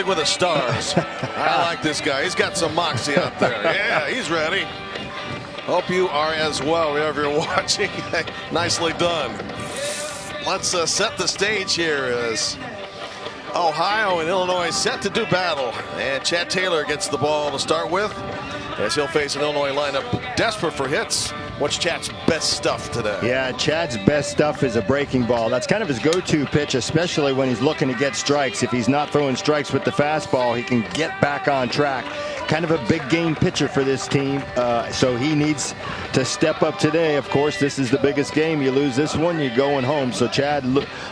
with the Stars. I like this guy. He's got some moxie out there. Yeah, he's ready. Hope you are as well, wherever you're watching. Nicely done. Let's set the stage here as Ohio and Illinois set to do battle. And Chad Taylor gets the ball to start with, as he'll face an Illinois lineup desperate for hits. What's Chad's best stuff today? Yeah, Chad's best stuff is a breaking ball. That's kind of his go-to pitch, especially when he's looking to get strikes. If he's not throwing strikes with the fastball, he can get back on track. Kind of a big game pitcher for this team, so he needs to step up today. Of course, this is the biggest game. You lose this one, you're going home. So Chad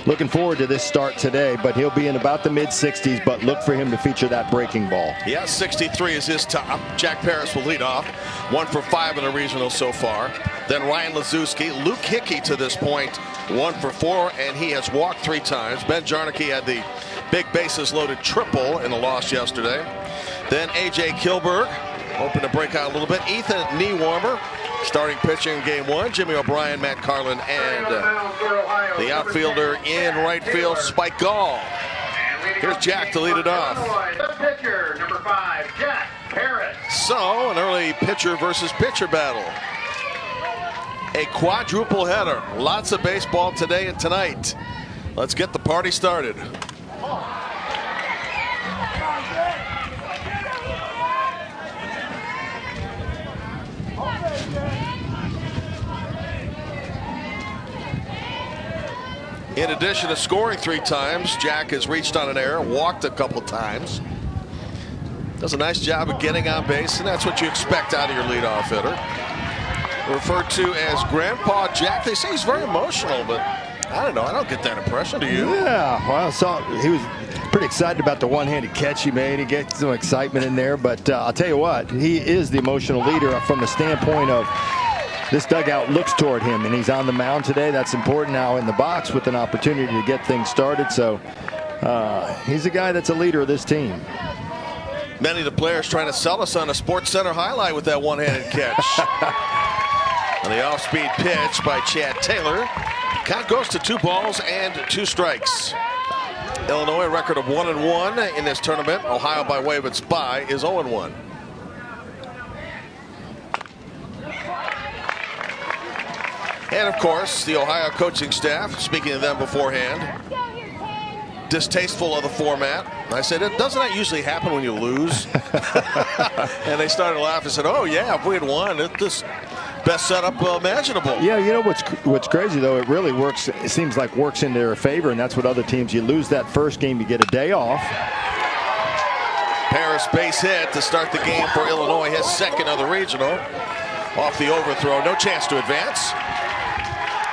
looking forward to this start today, but he'll be in about the mid-60s, but look for him to feature that breaking ball. Yeah, 63 is his top. Jack Paris will lead off. 1 for 5 in the regional so far. Then Ryan Lazuski. Luke Hickey to this point, 1 for 4, and he has walked 3 times. Ben Jarnicki had the big bases loaded triple in the loss yesterday. Then A.J. Kilberg, hoping to break out a little bit. Ethan Niewarmer, starting pitching in game 1. Jimmy O'Brien, Matt Carlin, and the outfielder in right field, Spike Gall. Here's Jack to lead it off. The pitcher, number 5, Jack Paris. So, an early pitcher versus pitcher battle. A quadruple header. Lots of baseball today and tonight. Let's get the party started. In addition to scoring 3 times, Jack has reached on an error, walked a couple times. Does a nice job of getting on base, and that's what you expect out of your leadoff hitter. Referred to as Grandpa Jack. They say he's very emotional, but I don't know. I don't get that impression. Do you? Yeah, well, he was pretty excited about the one-handed catch he made. He gets some excitement in there, but I'll tell you what, he is the emotional leader from the standpoint of this dugout looks toward him, and he's on the mound today. That's important now in the box with an opportunity to get things started. So he's a guy that's a leader of this team. Many of the players trying to sell us on a Sports Center highlight with that one-handed catch. And the off-speed pitch by Chad Taylor. Count goes to 2 balls and 2 strikes. Illinois, a record of 1-1 in this tournament. Ohio, by way of its bye, is 0-1. And of course, the Ohio coaching staff, speaking to them beforehand, distasteful of the format. I said, doesn't that usually happen when you lose? And they started laughing and said, oh yeah, if we had won, it's this best setup imaginable. Yeah, you know what's crazy though, it really works, it seems like works in their favor, and that's what other teams, you lose that first game, you get a day off. Paris base hit to start the game for Illinois, his second of the regional. Off the overthrow, no chance to advance.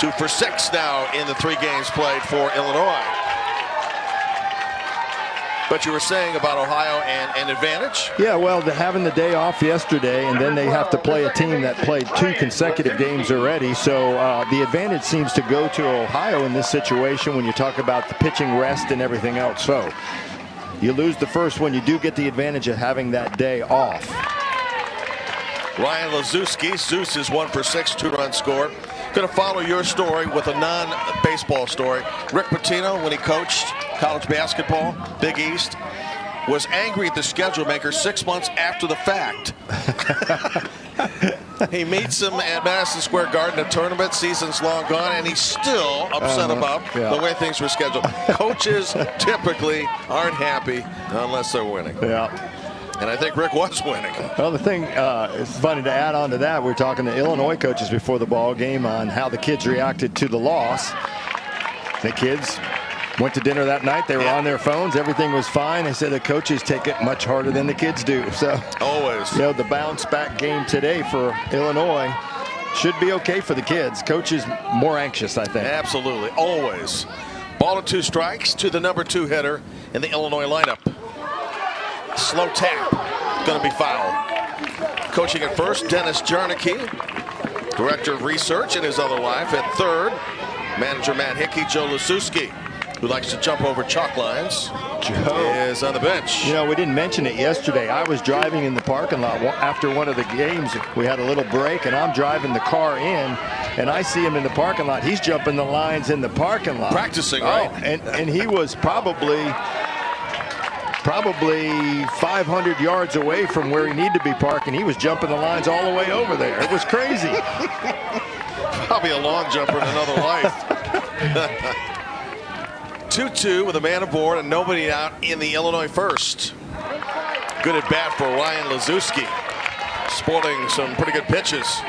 2 for 6 now in the 3 games played for Illinois. But you were saying about Ohio and an advantage? Yeah, well, having the day off yesterday, and then they have to play a team that played 2 consecutive games already. So the advantage seems to go to Ohio in this situation when you talk about the pitching rest and everything else. So you lose the first one, you do get the advantage of having that day off. Ryan Lazuski, Zeus is 1 for 6, 2-run score. Going to follow your story with a non-baseball story. Rick Pitino, when he coached college basketball, Big East, was angry at the schedule maker 6 months after the fact. He meets him at Madison Square Garden, a tournament, season's long gone, and he's still upset about the way things were scheduled. Coaches typically aren't happy unless they're winning. Yeah. And I think Rick was winning. Well, the thing, it's funny to add on to that, we were talking to Illinois coaches before the ball game on how the kids reacted to the loss. The kids went to dinner that night. They were on their phones. Everything was fine. They said the coaches take it much harder than the kids do. So always, you know, the bounce back game today for Illinois should be okay for the kids. Coaches more anxious, I think. Absolutely, always. Ball and 2 strikes to the number 2 hitter in the Illinois lineup. Slow tap, going to be foul. Coaching at first, Dennis Jarnicki, director of research in his other life. At third, manager Matt Hickey. Joe Lasuski, who likes to jump over chalk lines, is on the bench. You know, we didn't mention it yesterday. I was driving in the parking lot after one of the games. We had a little break, and I'm driving the car in, and I see him in the parking lot. He's jumping the lines in the parking lot. Practicing, right? And he was probably probably 500 yards away from where he needed to be parked, and he was jumping the lines all the way over there. It was crazy. Probably a long jumper in another life. 2-2 with a man aboard and nobody out in the Illinois first. Good at bat for Ryan Lazuski, sporting some pretty good pitches.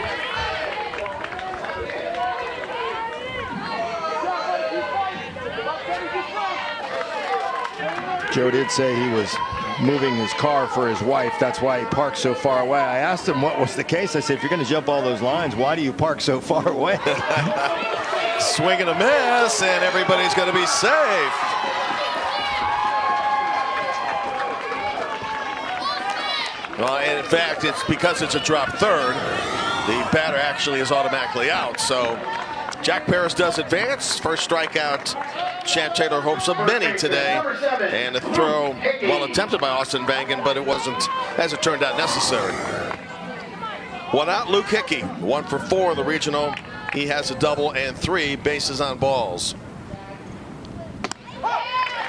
Joe did say he was moving his car for his wife. That's why he parked so far away. I asked him what was the case. I said, if you're going to jump all those lines, why do you park so far away? Swing and a miss, and everybody's going to be safe. Well, and in fact, it's because it's a drop third, the batter actually is automatically out. So Jack Paris does advance. First strikeout. Chad Taylor hopes of many today. And a throw, well attempted by Austin Vangen, but it wasn't, as it turned out, necessary. One out, Luke Hickey. 1 for 4 in the regional. He has a double and 3 bases on balls.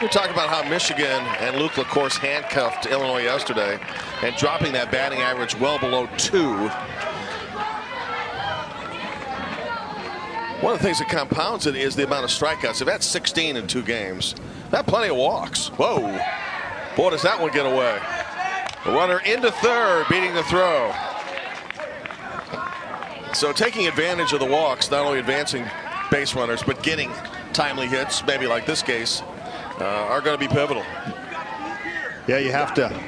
We're talking about how Michigan and Luke LaCourse handcuffed Illinois yesterday and dropping that batting average well below 2. One of the things that compounds it is the amount of strikeouts. They've had 16 in 2 games. They've had plenty of walks. Whoa. Boy, does that one get away. The runner into third, beating the throw. So taking advantage of the walks, not only advancing base runners, but getting timely hits, maybe like this case, are going to be pivotal. Yeah, you have to.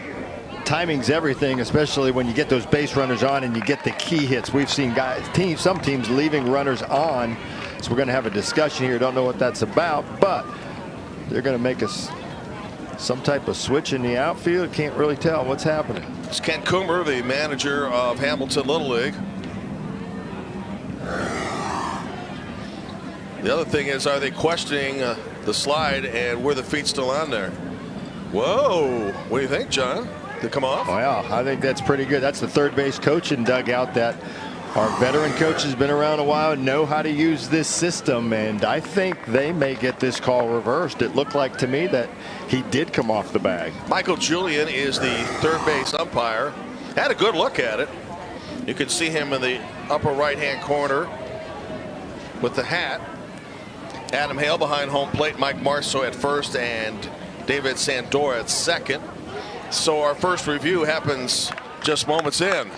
Timing's everything, especially when you get those base runners on and you get the key hits. We've seen some teams leaving runners on, so we're going to have a discussion here. Don't know what that's about, but they're going to make us some type of switch in the outfield. Can't really tell what's happening. It's Ken Coomer, the manager of Hamilton Little League. The other thing is, are they questioning the slide, and were the feet still on there? Whoa, what do you think, John? Did it come off? Wow, I think that's pretty good. That's the third base coaching dugout that our veteran coaches been around a while and know how to use this system, and I think they may get this call reversed. It looked like to me that he did come off the bag. Michael Julian is the third base umpire. Had a good look at it. You can see him in the upper right-hand corner with the hat. Adam Hale behind home plate, Mike Marceau at first, and David Sandor at second. So our first review happens just moments in.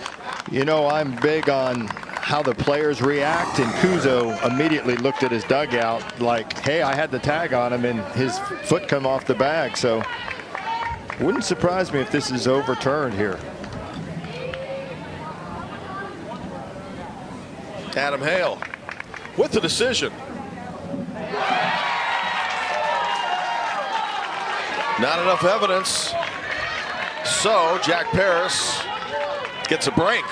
You know, I'm big on how the players react, and Kuzo immediately looked at his dugout like, hey, I had the tag on him, and his foot come off the bag. So wouldn't surprise me if this is overturned here. Adam Hale with the decision. Not enough evidence. So Jack Paris gets a break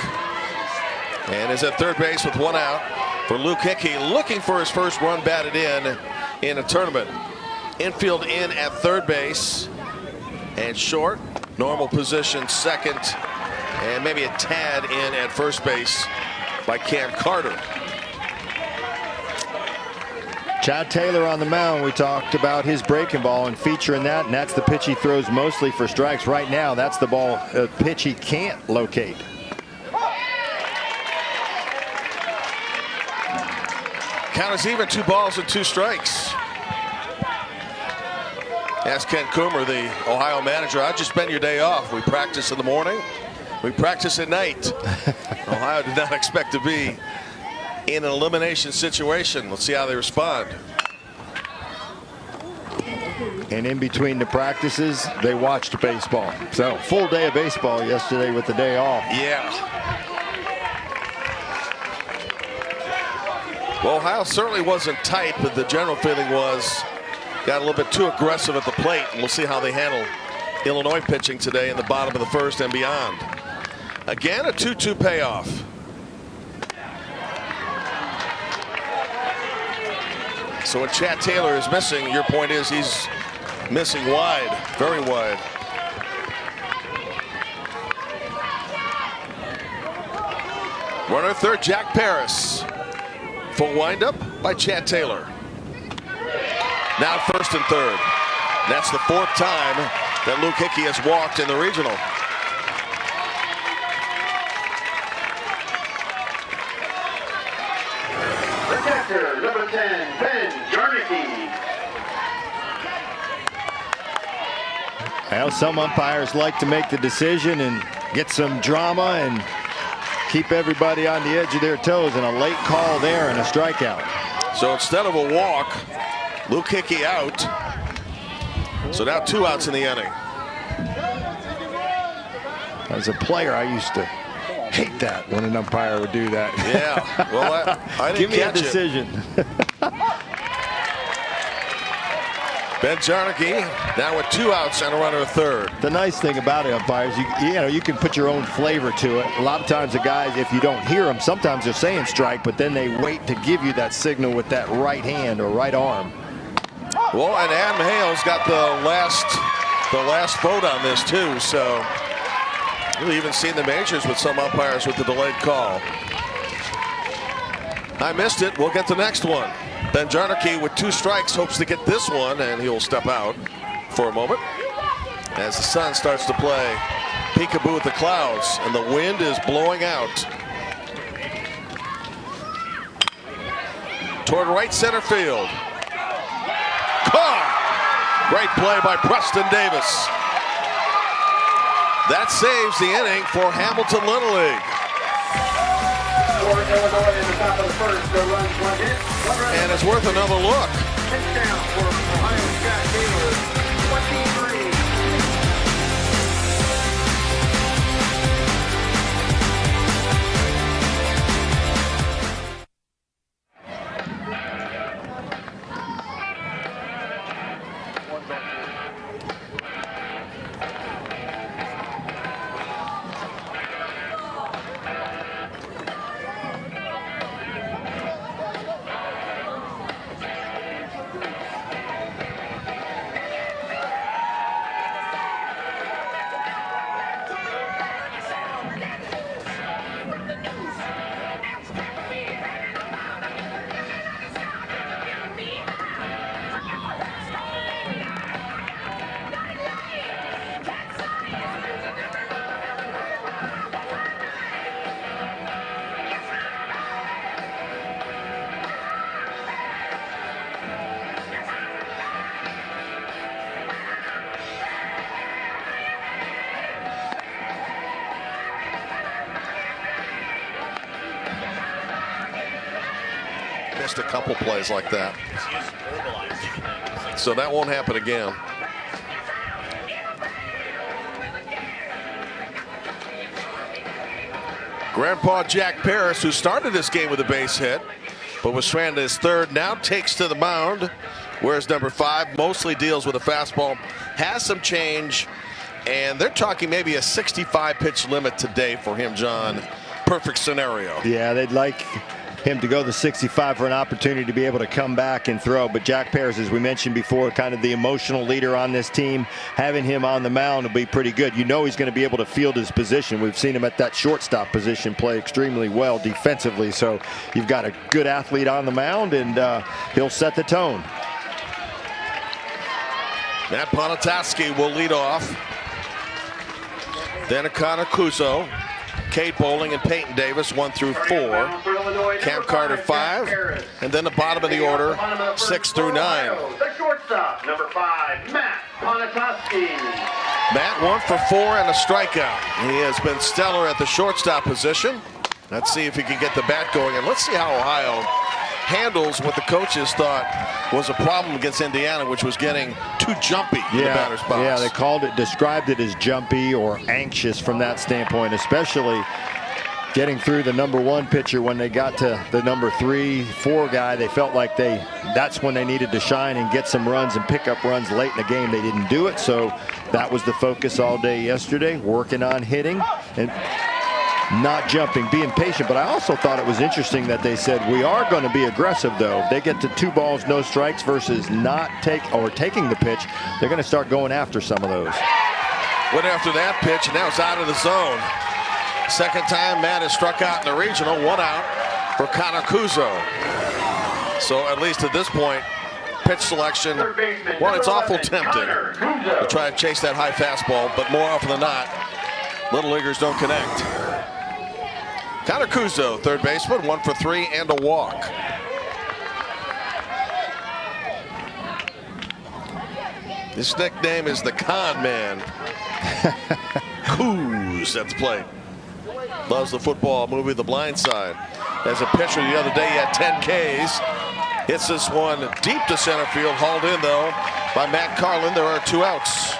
and is at third base with 1 out for Luke Hickey, looking for his first run batted in a tournament. Infield in at third base and short. Normal position second, and maybe a tad in at first base by Cam Carter. Chad Taylor on the mound. We talked about his breaking ball and featuring that, and that's the pitch he throws mostly for strikes. Right now, that's the ball pitch he can't locate. Count is even, 2 balls and 2 strikes. Ask Ken Coomer, the Ohio manager, how'd you spend your day off? We practice in the morning, we practice at night. Ohio did not expect to be in an elimination situation. Let's see how they respond. And in between the practices, they watched baseball. So full day of baseball yesterday with the day off. Yeah. Well, Ohio certainly wasn't tight, but the general feeling was got a little bit too aggressive at the plate, and we'll see how they handle Illinois pitching today in the bottom of the first and beyond. Again, a 2-2 payoff. So when Chad Taylor is missing, your point is he's missing wide, very wide. Runner third, Jack Paris. Full windup by Chad Taylor. Now first and third. That's the 4th time that Luke Hickey has walked in the regional. Protector, number 10, Ben Jarnicki. Well, some umpires like to make the decision and get some drama and keep everybody on the edge of their toes, and a late call there and a strikeout. So instead of a walk, Luke Hickey out. So now 2 outs in the inning. As a player, I used to hate that when an umpire would do that. Yeah, well, I didn't Give me a catch it. decision. Ben Jarnicki now with 2 outs and a runner at third. The nice thing about it, umpires, you can put your own flavor to it. A lot of times the guys, if you don't hear them, sometimes they're saying strike, but then they wait to give you that signal with that right hand or right arm. Well, and Adam Hale's got the last vote on this too, so we've even seen the majors with some umpires with the delayed call. I missed it. We'll get the next one. Ben Jarnicki with 2 strikes hopes to get this one, and he'll step out for a moment as the sun starts to play peekaboo with the clouds and the wind is blowing out toward right center field. Caught! Great play by Preston Davis. That saves the inning for Hamilton Little League. Illinois in the top of the first, no runs, 1 hit, 1 run. And it's worth another look. Touchdown for Ohio Scott Taylor, 23. Missed a couple plays like that. So that won't happen again. Grandpa Jack Paris, who started this game with a base hit, but was stranded as third, now takes to the mound. Whereas number 5 mostly deals with a fastball, has some change, and they're talking maybe a 65 pitch limit today for him, John. Perfect scenario. Yeah, they'd like him to go the 65 for an opportunity to be able to come back and throw. But Jack Paris, as we mentioned before, kind of the emotional leader on this team. Having him on the mound will be pretty good. You know he's going to be able to field his position. We've seen him at that shortstop position play extremely well defensively. So you've got a good athlete on the mound, and he'll set the tone. Matt Ponatoski will lead off. Then Akana Kuzo, Kate Bowling, and Peyton Davis 1 through 4. Cam Carter 5, and then the bottom of the order 6 through 9. The shortstop, number 5, Matt Ponatoski. Matt 1 for 4 and a strikeout. He has been stellar at the shortstop position. Let's see if he can get the bat going, and let's see how Ohio handles what the coaches thought was a problem against Indiana, which was getting too jumpy in the batter's box. Yeah, they described it as jumpy or anxious from that standpoint, especially getting through the number 1 pitcher. When they got to the number 3, 4 guy, they felt like that's when they needed to shine and get some runs and pick up runs late in the game. They didn't do it, so that was the focus all day yesterday, working on hitting and not jumping, being patient. But I also thought it was interesting that they said we are going to be aggressive, though. They get to 2 balls, no strikes versus taking the pitch. They're going to start going after some of those. Went after that pitch, and now it's out of the zone. Second time Matt has struck out in the regional. 1 out for Connor Kuzo. So at least at this point, pitch selection. Well, it's awful tempting to try to chase that high fastball, but more often than not, little leaguers don't connect. Connor Kuzo, third baseman, 1 for 3 and a walk. His nickname is the Con Man. Kuz at the plate. Loves the football movie The Blind Side. As a pitcher the other day, he had 10 Ks. Hits this one deep to center field. Hauled in, though, by Matt Carlin. There are 2 outs.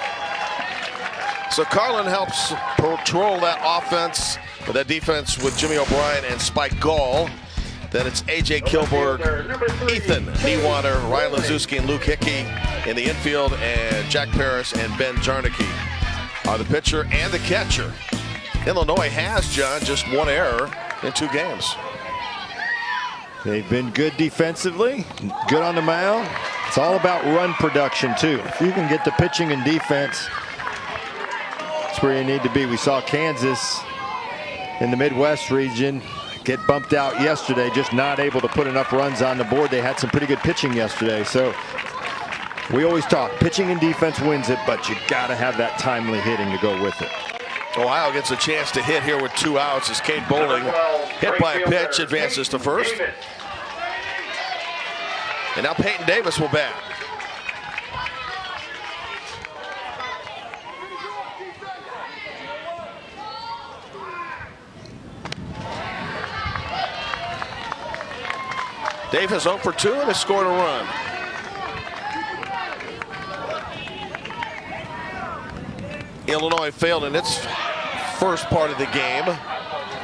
So Carlin helps patrol that offense, or that defense, with Jimmy O'Brien and Spike Gall. Then it's A.J. Kilberg, Ethan Niewater, Ryan Lazuski, and Luke Hickey in the infield, and Jack Paris and Ben Jarnicki are the pitcher and the catcher. Illinois has, John, just 1 error in 2 games. They've been good defensively, good on the mound. It's all about run production, too. If you can get the pitching and defense, that's where you need to be. We saw Kansas in the Midwest region get bumped out yesterday, just not able to put enough runs on the board. They had some pretty good pitching yesterday. So we always talk, pitching and defense wins it, but you got to have that timely hitting to go with it. Ohio gets a chance to hit here with 2 outs as Cade Bowling, hit by a pitch, advances to first. And now Peyton Davis will bat. Davis 0 for 2 and has scored a run. Illinois failed in its first part of the game,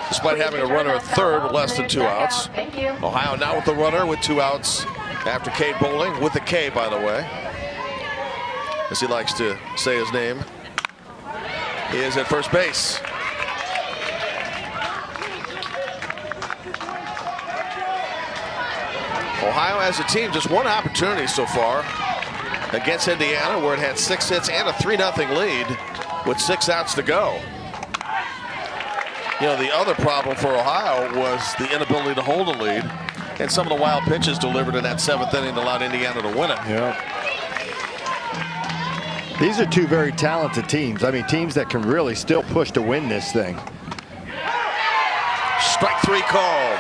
despite having a runner at third with less than 2 outs. Ohio now with the runner with 2 outs after Cade Bowling, with a K, by the way, as he likes to say his name. He is at first base. Ohio as a team just 1 opportunity so far against Indiana, where it had 6 hits and a 3-0 lead with 6 outs to go. You know, the other problem for Ohio was the inability to hold a lead, and some of the wild pitches delivered in that 7th inning allowed Indiana to win it. Yeah. These are 2 very talented teams. I mean, teams that can really still push to win this thing. Strike 3 called.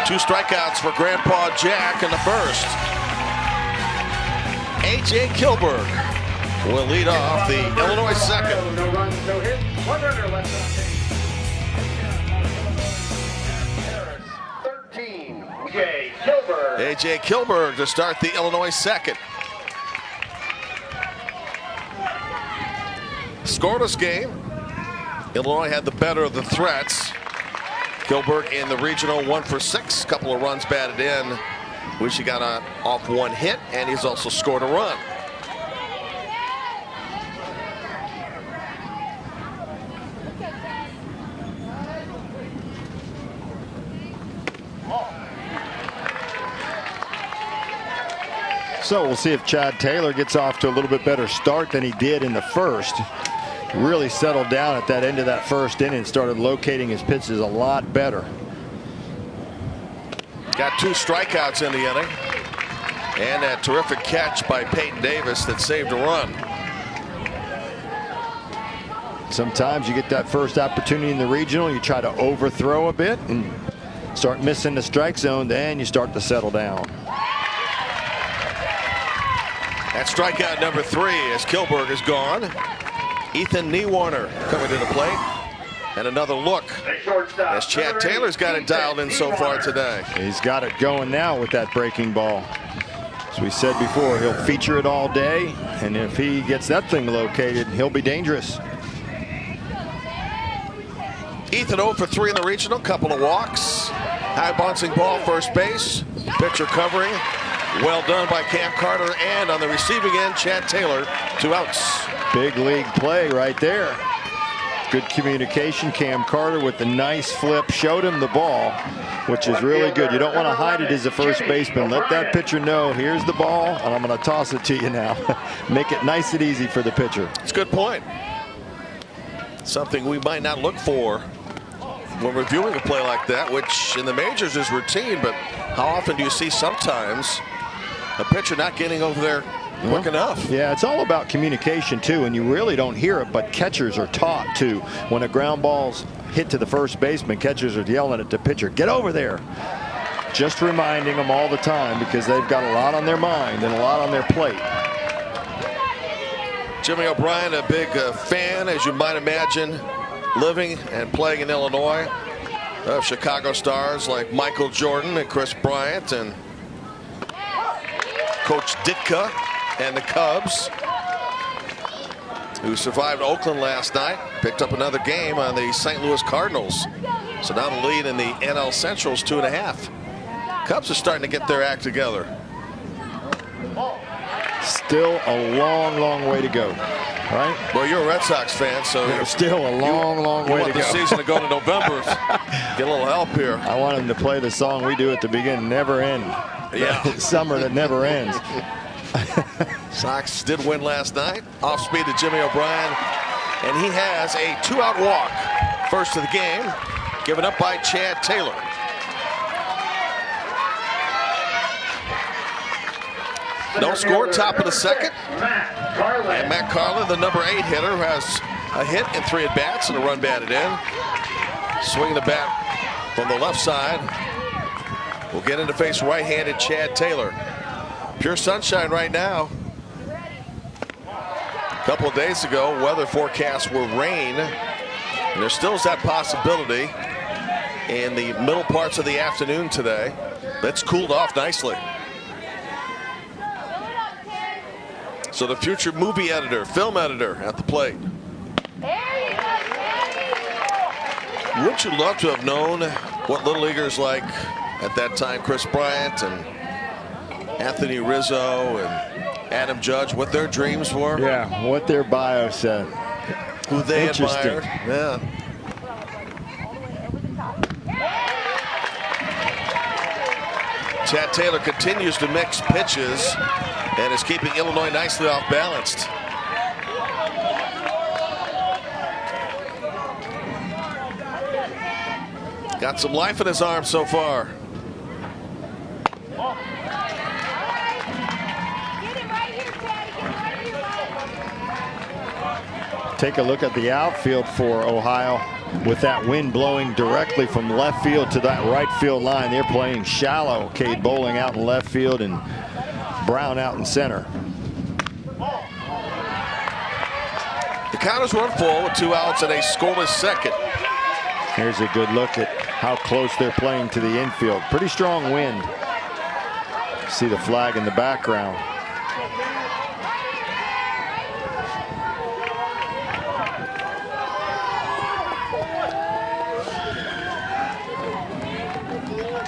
2 strikeouts for Grandpa Jack in the first. A.J. Kilberg will lead off the Illinois second. No runs, no hits, 1 runner left on base. 13, A.J. Kilberg. A.J. Kilberg to start the Illinois second. Scoreless game. Illinois had the better of the threats. Kilberg in the regional 1 for 6, couple of runs batted in. Wish he got off 1 hit, and he's also scored a run. So we'll see if Chad Taylor gets off to a little bit better start than he did in the first. Really settled down at that end of that first inning and started locating his pitches a lot better. Got 2 strikeouts in the inning, and that terrific catch by Peyton Davis that saved a run. Sometimes you get that first opportunity in the regional, you try to overthrow a bit and start missing the strike zone, then you start to settle down. That strikeout number 3 as Kilberg is gone. Ethan Niewater coming to the plate. And another look as Chad Taylor's got it dialed in so far today. He's got it going now with that breaking ball. As we said before, he'll feature it all day, and if he gets that thing located, he'll be dangerous. Ethan 0 for 3 in the regional, couple of walks. High bouncing ball, first base. Pitcher covering. Well done by Cam Carter, and on the receiving end, Chad Taylor, 2 outs. Big league play right there. Good communication. Cam Carter with the nice flip showed him the ball, which is really good. You don't want to hide it as a first baseman. Let that pitcher know, here's the ball, and I'm going to toss it to you now. Make it nice and easy for the pitcher. It's a good point. Something we might not look for when reviewing a play like that, which in the majors is routine, but how often do you see sometimes The pitcher not getting over there quick enough. Yeah, it's all about communication too, and you really don't hear it, but catchers are taught to, when a ground ball's hit to the first baseman, catchers are yelling at the pitcher, get over there. Just reminding them all the time, because they've got a lot on their mind and a lot on their plate. Jimmy O'Brien, a big fan, as you might imagine, living and playing in Illinois, of Chicago stars like Michael Jordan and Chris Bryant and Coach Ditka and the Cubs, who survived Oakland last night, picked up another game on the St. Louis Cardinals. So now the lead in the NL Central's 2.5. Cubs are starting to get their act together. Still a long, long way to go, right? Well, you're a Red Sox fan, so there's still a long, long way to go. You want the season to go to November. Get a little help here. I want him to play the song we do at the beginning, Never End. Yeah. Summer that never ends. Sox did win last night. Off speed to Jimmy O'Brien, and he has a 2-out walk. First of the game, given up by Chad Taylor. No score, top of the second. And Matt Carlin, the number 8 hitter, has a hit in 3 at-bats and a run batted in. Swinging the bat from the left side. We'll get in to face right-handed Chad Taylor. Pure sunshine right now. A couple of days ago, weather forecasts were rain. And there still is that possibility in the middle parts of the afternoon today. That's cooled off nicely. So the future movie editor, film editor at the plate. Wouldn't you love to have known what little leaguers like at that time, Chris Bryant and Anthony Rizzo and Adam Judge, what their dreams were? Yeah, what their bio said. Who they admired. Yeah. Chad Taylor continues to mix pitches and is keeping Illinois nicely off balanced. Got some life in his arm so far. Take a look at the outfield for Ohio. With that wind blowing directly from left field to that right field line, they're playing shallow. Cade Bowling out in left field and Brown out in center. The count is 1-full with 2 outs and a scoreless second. Here's a good look at how close they're playing to the infield. Pretty strong wind. See the flag in the background.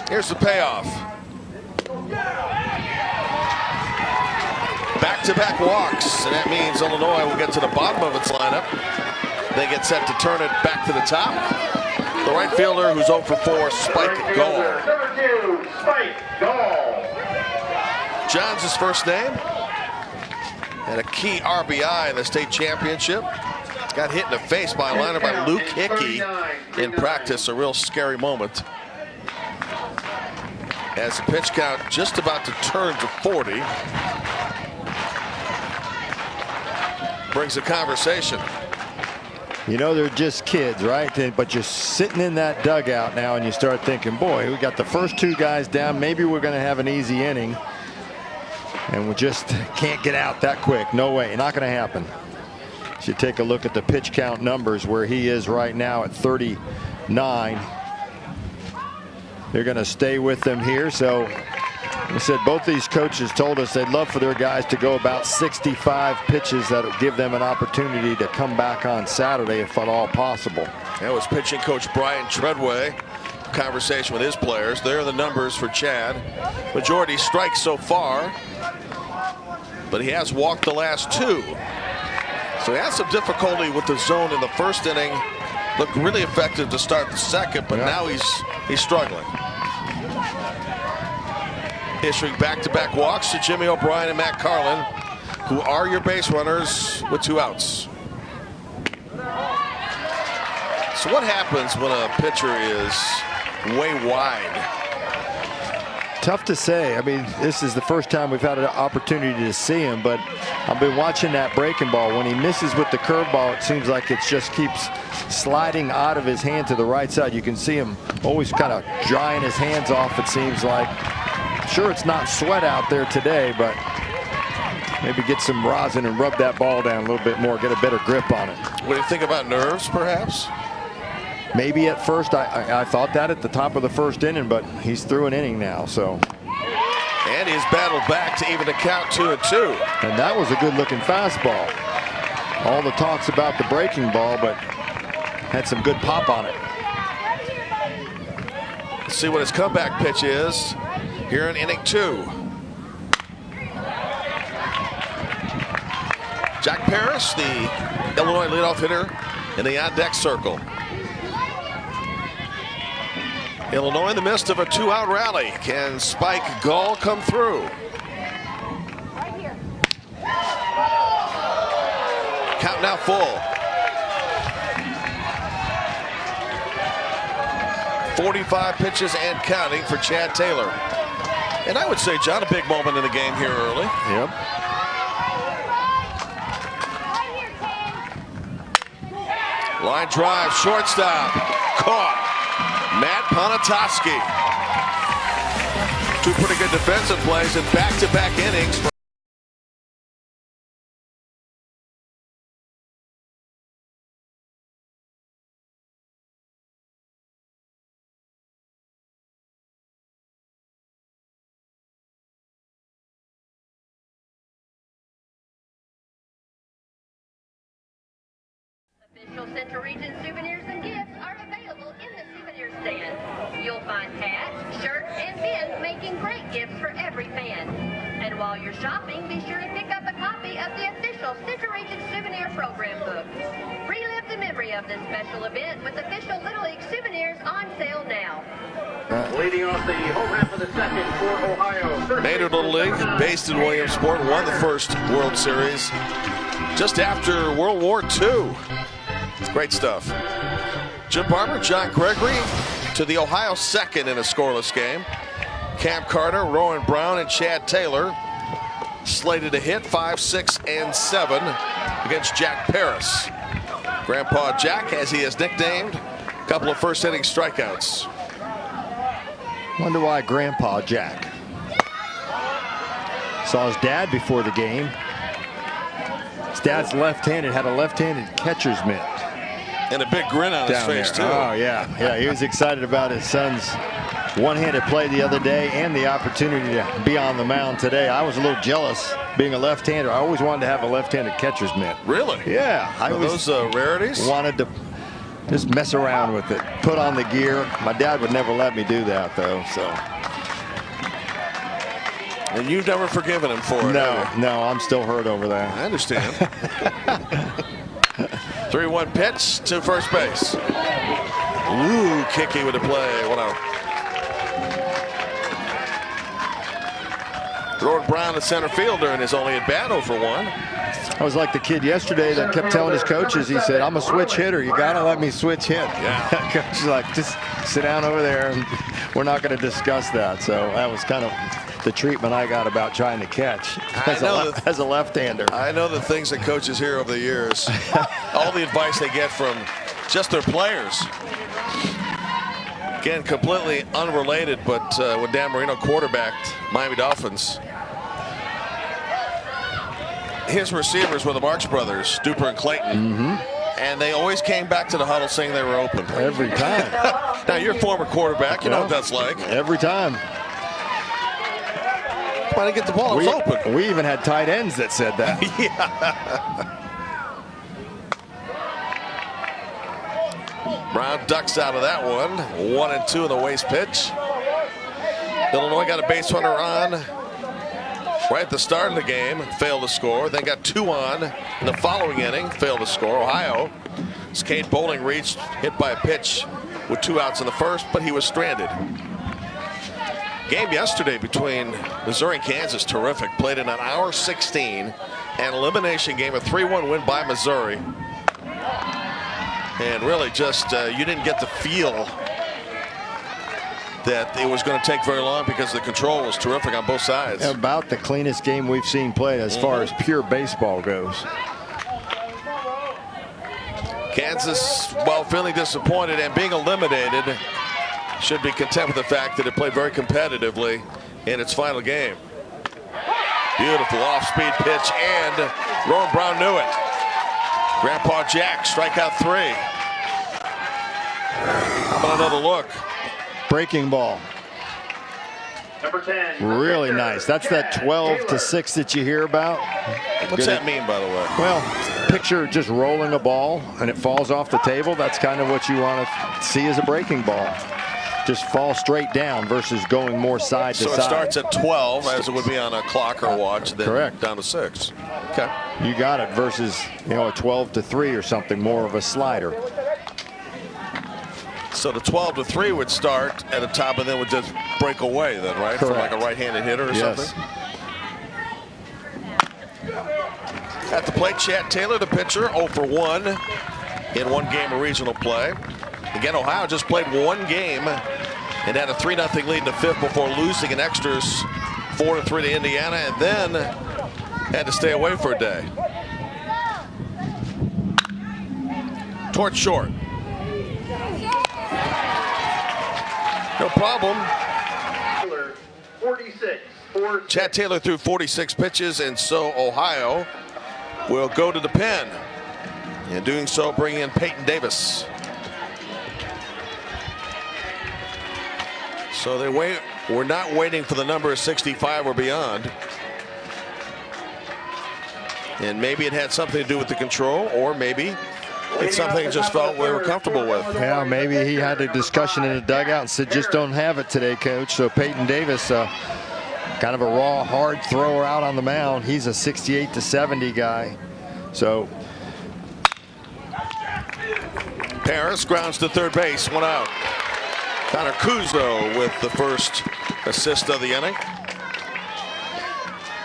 Here's the payoff. Back-to-back walks, and that means Illinois will get to the bottom of its lineup. They get set to turn it back to the top. The right fielder, who's 0 for 4, Spike Gall. Number 2, Spike Gall. John's his first name. And a key RBI in the state championship. Got hit in the face by a liner by Luke Hickey in practice. A real scary moment. As the pitch count just about to turn to 40. Brings a conversation. You know, they're just kids, right? But you're sitting in that dugout now and you start thinking, boy, we got the first 2 guys down. Maybe we're going to have an easy inning. And we just can't get out that quick. No way. Not going to happen. You take a look at the pitch count numbers where he is right now at 39. They're going to stay with them here. So I said both these coaches told us they'd love for their guys to go about 65 pitches that will give them an opportunity to come back on Saturday if at all possible. That was pitching coach Brian Treadway. Conversation with his players. There are the numbers for Chad. Majority strikes so far, but he has walked the last 2. So he had some difficulty with the zone in the first inning. Looked really effective to start the second, but now he's struggling. Issuing back-to-back walks to Jimmy O'Brien and Matt Carlin, who are your base runners with 2 outs. So what happens when a pitcher is way wide? Tough to say. I mean, this is the first time we've had an opportunity to see him, but I've been watching that breaking ball. When he misses with the curveball, it seems like it just keeps sliding out of his hand to the right side. You can see him always kind of drying his hands off, it seems like. Sure, it's not sweat out there today, but maybe get some rosin and rub that ball down a little bit more, get a better grip on it. What do you think about nerves, perhaps? Maybe at first I thought that at the top of the first inning, but he's through an inning now, so. And he's battled back to even the count 2-2. And that was a good-looking fastball. All the talks about the breaking ball, but had some good pop on it. Let's see what his comeback pitch is here in inning 2. Jack Paris, the Illinois leadoff hitter, in the on-deck circle. Illinois in the midst of a 2-out rally. Can Spike Gall come through? Count now full. 45 pitches and counting for Chad Taylor. And I would say, John, a big moment in the game here early. Yep. Line drive, shortstop, caught. Matt Ponatoski. Two pretty good defensive plays in back-to-back innings. Official Central Region souvenirs and gifts are available in the souvenir stand. You'll find hats, shirts, and pins making great gifts for every fan. And while you're shopping, be sure to pick up a copy of the official Central Region Souvenir Program book. Relive the memory of this special event with official Little League souvenirs on sale now. Leading off the home half of the second for Ohio. Major Little League, based in Williamsport, won the first World Series just after World War II. It's great stuff. Jim Barber, John Gregory to the Ohio second in a scoreless game. Cam Carter, Rowan Brown, and Chad Taylor slated to hit 5, 6, and 7 against Jack Paris. Grandpa Jack, as he is nicknamed, a couple of first inning strikeouts. Wonder why Grandpa Jack. Saw his dad before the game. His dad's left-handed, had a left-handed catcher's mitt. And a big grin on his face, too. Oh, yeah. Yeah, he was excited about his son's one-handed play the other day and the opportunity to be on the mound today. I was a little jealous being a left-hander. I always wanted to have a left-handed catcher's mitt. Really? Yeah. Are those rarities? Wanted to just mess around with it, put on the gear. My dad would never let me do that, though, so. And you've never forgiven him for it? No, I'm still hurt over that. I understand. 3-1 pitch to first base. Ooh, Kicky with a play. 1 out. Rowan Brown, the center fielder, and is only at bat 0 for 1. I was like the kid yesterday that kept telling his coaches, he said, I'm a switch hitter. You got to let me switch hit. Yeah. Coach was like, just sit down over there, and we're not going to discuss that. So that was kind of the treatment I got about trying to catch as a left-hander. I know the things that coaches hear over the years. All the advice they get from just their players. Again, completely unrelated, but when Dan Marino quarterbacked Miami Dolphins, his receivers were the March brothers, Duper and Clayton. And they always came back to the huddle saying they were open. Every time. Now, you're a former quarterback. You know what that's like. Every time. Trying to get the ball, it's open. We even had tight ends that said that. Yeah. Brown ducks out of that one. 1-2 in the waste pitch. Illinois got a base runner on right at the start of the game, failed to score. Then got 2 on in the following inning, failed to score. Ohio, as Cade Bowling reached, hit by a pitch with 2 outs in the first, but he was stranded. Game yesterday between Missouri and Kansas, terrific. Played in an hour 16, an elimination game, a 3-1 win by Missouri. And really just, you didn't get the feel that it was going to take very long because the control was terrific on both sides. About the cleanest game we've seen played as far as pure baseball goes. Kansas, while feeling disappointed and being eliminated, should be content with the fact that it played very competitively in its final game. Beautiful off-speed pitch, and Rowan Brown knew it. Grandpa Jack, strikeout 3. How about another look? Breaking ball. Number 10. Really nice. That's that 12-6 that you hear about. What's that mean, by the way? Well, picture just rolling a ball and it falls off the table. That's kind of what you want to see as a breaking ball. Just fall straight down versus going more side to So side. it starts at 12, as it would be on a clock or watch, then Correct. down to 6. Okay. You got it, versus a 12-3 or something, more of a slider. So the 12-3 would start at the top and then would just break away then, right? From like Correct. a right-handed hitter or Yes. something? At the plate, Chad Taylor, the pitcher, 0 for 1 in one game of regional play. Again, Ohio just played one game and had a 3-0 lead in the 5th before losing in extras 4-3 to Indiana, and then had to stay away for a day. Towards short. No problem. 46. Chad Taylor threw 46 pitches, and so Ohio will go to the pen. In doing so, bring in Peyton Davis. So they wait. We're not waiting for the number of 65 or beyond. And maybe it had something to do with the control, or maybe it's something it just felt we were comfortable with. Yeah, maybe he had a discussion in the dugout and said, just don't have it today, coach. So Peyton Davis, kind of a raw, hard thrower out on the mound. He's a 68-70 guy. So Paris grounds to third base, 1 out. Connor Kuzo with the first assist of the inning.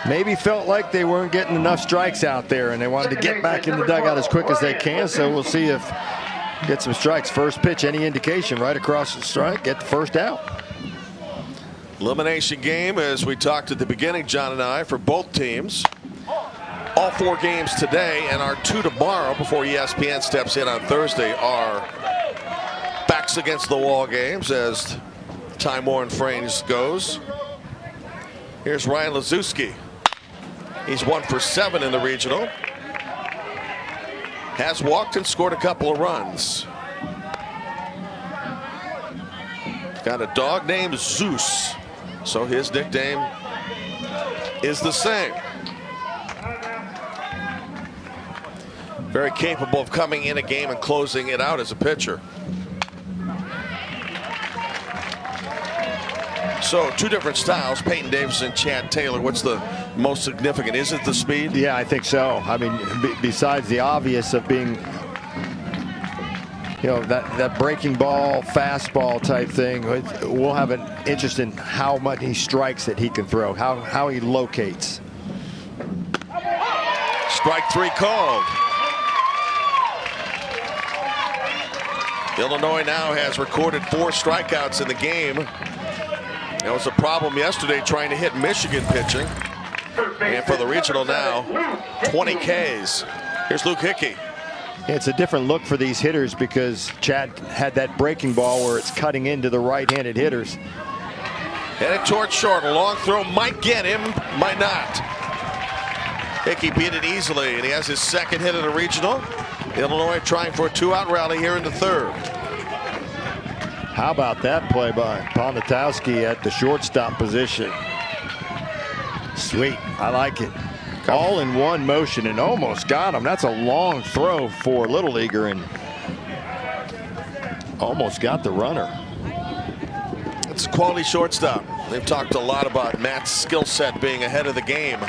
maybe felt like they weren't getting enough strikes out there, and they wanted to get back in the dugout as quick as they can. So we'll see if get some strikes. First pitch, any indication, right across the strike, get the first out. Elimination game, as we talked at the beginning, John and I, for both teams. All 4 games today and our 2 tomorrow before ESPN steps in on Thursday are backs against the wall games as Time Warner Frames goes. Here's Ryan Lazuski. He's 1 for 7 in the regional. Has walked and scored a couple of runs. Got a dog named Zeus, so his nickname is the same. Very capable of coming in a game and closing it out as a pitcher. So 2 different styles, Peyton Davis and Chad Taylor. What's the most significant? Is it the speed? Yeah, I think so. I mean, besides the obvious of being, you know, that breaking ball, fastball type thing, we'll have an interest in how much he strikes that he can throw, how he locates. Strike 3 called. Illinois now has recorded 4 strikeouts in the game. That was a problem yesterday trying to hit Michigan pitching. And for the regional now, 20 Ks. Here's Luke Hickey. It's a different look for these hitters because Chad had that breaking ball where it's cutting into the right-handed hitters. Headed towards short. A long throw might get him, might not. Hickey beat it easily, and he has his 2nd hit of the regional. Illinois trying for a 2-out rally here in the 3rd. How about that play by Ponitowski at the shortstop position? Sweet. I like it. All in one motion and almost got him. That's a long throw for Little Leaguer and almost got the runner. It's a quality shortstop. They've talked a lot about Matt's skill set being ahead of the game.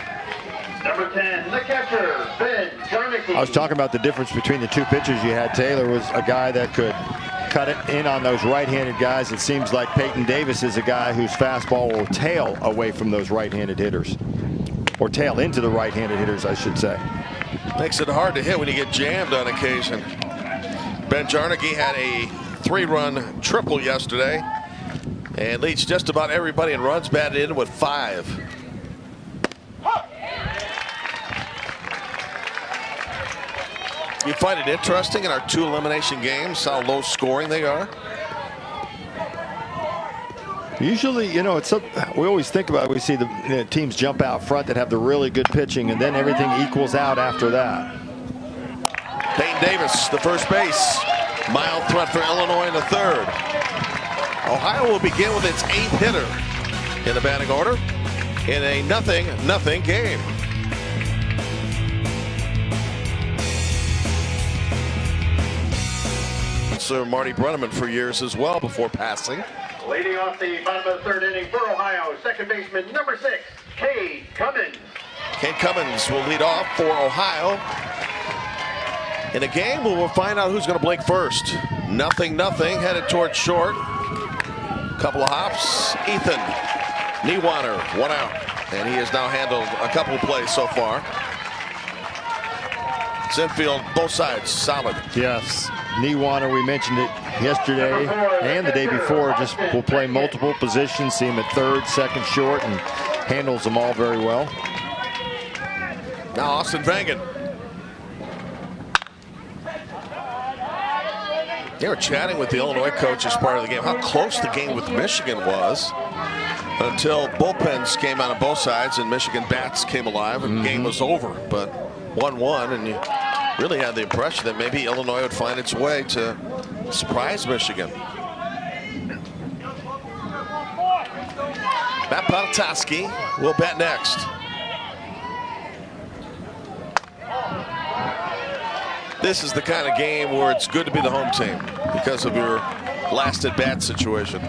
Number 10, the catcher, Ben Jarnicki. I was talking about the difference between the 2 pitchers you had. Taylor was a guy that could cut it in on those right-handed guys. It seems like Peyton Davis is a guy whose fastball will tail away from those right-handed hitters, or tail into the right-handed hitters, I should say. Makes it hard to hit when you get jammed on occasion. Ben Jarnicki had a 3-run triple yesterday And leads just about everybody and runs batted in with 5. You find it interesting in our 2 elimination games how low scoring they are? Usually, you know, we always think about it. We see the teams jump out front that have the really good pitching, and then everything equals out after that. Peyton Davis, the first base. Mild threat for Illinois in the 3rd. Ohio will begin with its 8th hitter in the batting order in a 0-0 game. Sir Marty Brenneman for years as well before passing. Leading off the bottom of the 3rd inning for Ohio, second baseman number 6, Cade Cummins. Cade Cummins will lead off for Ohio in a game where we'll find out who's going to blink first. 0-0 headed towards short. Couple of hops. Ethan Niewaner, 1 out, and he has now handled a couple of plays so far. It's infield, both sides, solid. Yes, Niewaner, we mentioned it yesterday and the day before, just will play multiple positions, see him at 3rd, 2nd, short, and handles them all very well. Now Austin Vangen. They were chatting with the Illinois coach as part of the game how close the game with Michigan was until bullpens came out of both sides and Michigan bats came alive and the game was over. But 1-1, and you really had the impression that maybe Illinois would find its way to surprise Michigan. Matt Pontoski will bat next. This is the kind of game where it's good to be the home team because of your last at bat situation.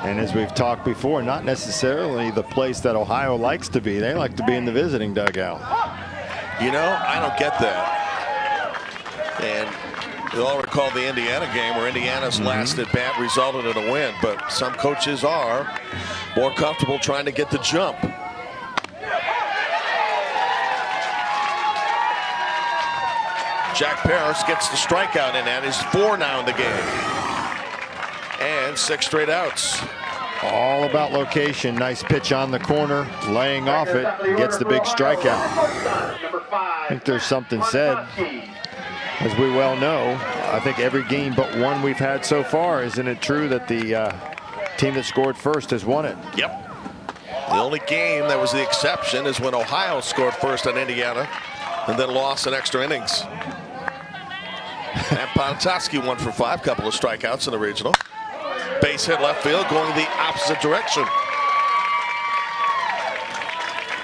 And as we've talked before, not necessarily the place that Ohio likes to be. They like to be in the visiting dugout. You know, I don't get that. And you all recall the Indiana game where Indiana's last at bat resulted in a win, but some coaches are more comfortable trying to get the jump. Jack Paris gets the strikeout in that. He's 4 now in the game. And 6 straight outs. All about location. Nice pitch on the corner, laying off it, gets the big strikeout. I think there's something said, as we well know. I think every game but one we've had so far, isn't it true that the team that scored first has won it? Yep. The only game that was the exception is when Ohio scored first on Indiana and then lost in extra innings. And Pontoski 1 for 5, couple of strikeouts in the regional. Base hit left field, going the opposite direction.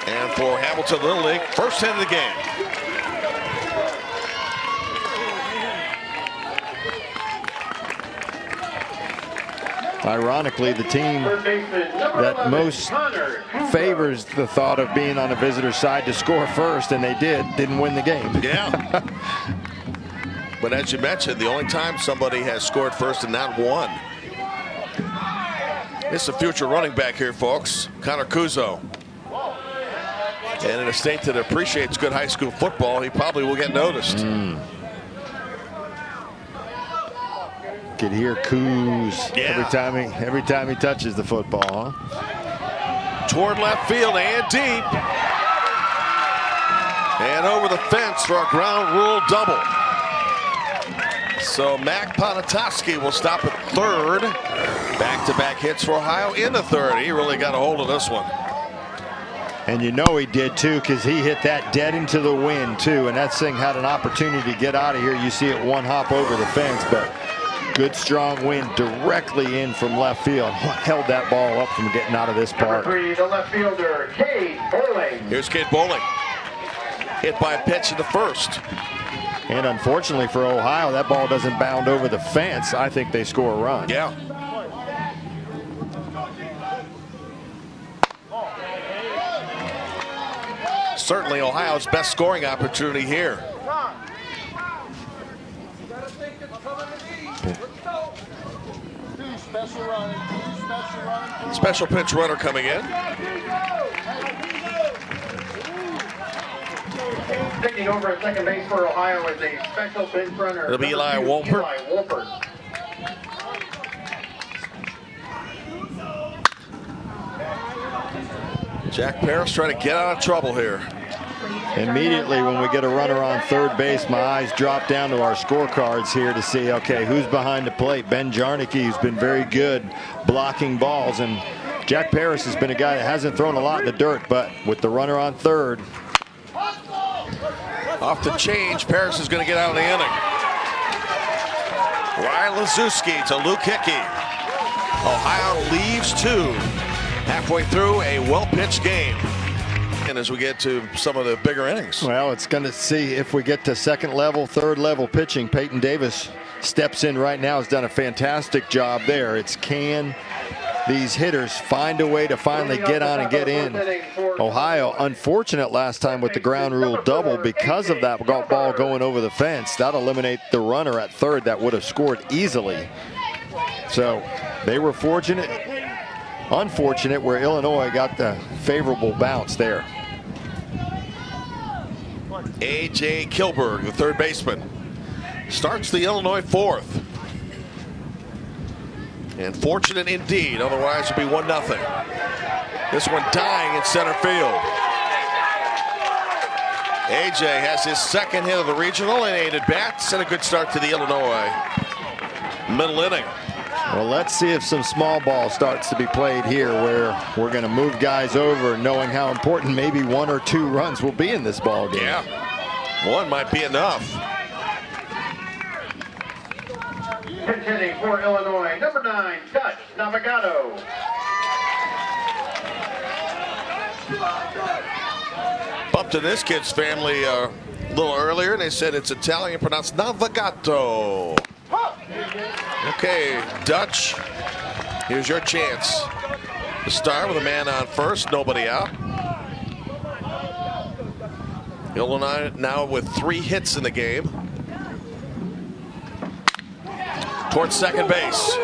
And for Hamilton Little League, first hit of the game. Ironically, the team that most favors the thought of being on a visitor's side to score first, and they didn't win the game. Yeah. But as you mentioned, the only time somebody has scored first and not won. This is a future running back here, folks. Connor Kuzo. And in a state that appreciates good high school football, he probably will get noticed. Could hear Kuz every time he touches the football, huh? Toward left field and deep. And over the fence for a ground rule double. So Mac Pontoski will stop at 3rd. Back-to-back hits for Ohio in the 3rd. He really got a hold of this one. And you know he did too, because he hit that dead into the wind too, and that thing had an opportunity to get out of here. You see it one hop over the fence, but good strong wind directly in from left field. Held that ball up from getting out of this park. Number 3, the left fielder, Cade Bowling. Here's Cade Bowling. Hit by a pitch in the 1st. And unfortunately for Ohio, that ball doesn't bound over the fence. I think they score a run. Yeah. Certainly Ohio's best scoring opportunity here. Special pitch runner coming in. Taking over at second base for Ohio is a special bench runner. It'll be Eli Wolpert. Jack Paris trying to get out of trouble here. Immediately when we get a runner on third base, my eyes drop down to our scorecards here to see, okay, who's behind the plate. Ben Jarnicki, who's been very good blocking balls, and Jack Paris has been a guy that hasn't thrown a lot in the dirt, but with the runner on third. Off the change, Paris is going to get out of the inning. Ryan Lazuski to Luke Hickey. Ohio leaves 2 halfway through a well-pitched game. And as we get to some of the bigger innings. Well, it's going to see if we get to second level, third level pitching. Peyton Davis steps in right now, has done a fantastic job there. It's can these hitters find a way to finally get on and get in. Ohio, unfortunate last time with the ground rule double because of that ball going over the fence. That eliminates the runner at third that would have scored easily. So they were fortunate. Unfortunate where Illinois got the favorable bounce there. A.J. Kilberg, the third baseman, starts the Illinois 4th. And fortunate indeed, otherwise it would be 1-0. This one dying in center field. A.J. has his second hit of the regional and 8 at-bats and a good start to the Illinois middle inning. Well, let's see if some small ball starts to be played here where we're going to move guys over, knowing how important maybe 1 or 2 runs will be in this ball game. Yeah, 1 might be enough. Hitting for Illinois, number 9, Dutch Navigado. Bumped in this kid's family a little earlier, and they said it's Italian, pronounced Navigato. Okay, Dutch, here's your chance to start with a man on first, nobody out. Illinois now with 3 hits in the game. Towards second base.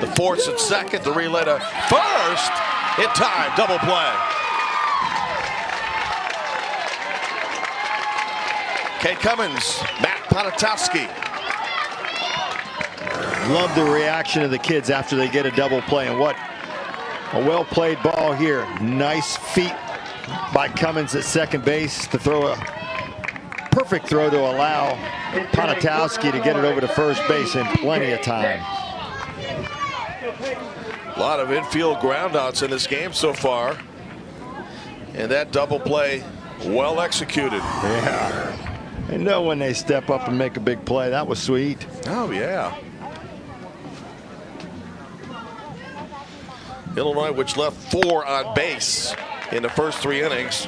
The force at second, the relay to first. In time, double play. Kate Cummins, Matt Ponatowski. Love the reaction of the kids after they get a double play, and what a well-played ball here. Nice feet by Cummins at second base to throw a perfect throw to allow Ponatowski to get it over to first base in plenty of time. A lot of infield groundouts in this game so far, and that double play well executed. Yeah, they know when they step up and make a big play. That was sweet. Oh yeah. Illinois, which left 4 on base in the first 3 innings.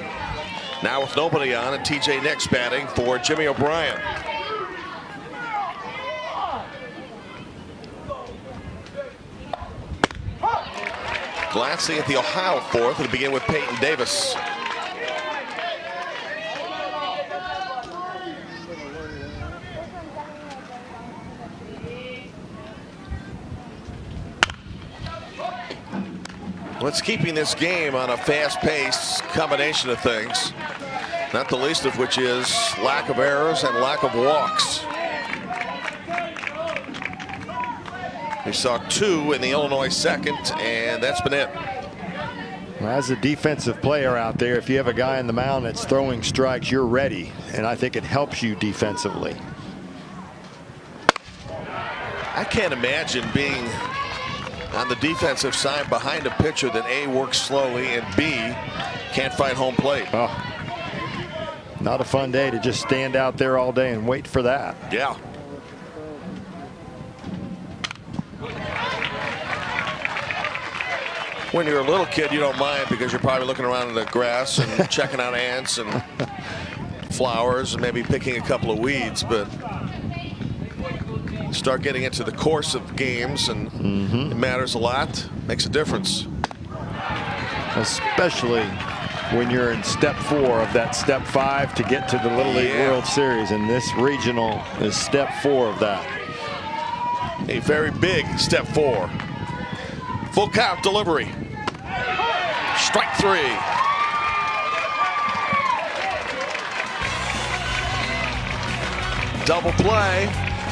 Now with nobody on, and TJ Nix batting for Jimmy O'Brien. Glancing at the Ohio 4th, it'll begin with Peyton Davis. What's keeping this game on a fast-paced combination of things, not the least of which is lack of errors and lack of walks. We saw 2 in the Illinois second, and that's been it. As a defensive player out there, if you have a guy on the mound that's throwing strikes, you're ready, and I think it helps you defensively. I can't imagine being on the defensive side behind a pitcher that A, works slowly, and B, can't find home plate. Oh, not a fun day to just stand out there all day and wait for that. Yeah. When you're a little kid, you don't mind because you're probably looking around in the grass and checking out ants and flowers and maybe picking a couple of weeds, but start getting into the course of games, and it matters a lot, makes a difference. Especially when you're in step 4 of that step 5 to get to the Little League World Series, and this regional is step 4 of that. A very big step 4. Full count delivery. Strike 3. Double play.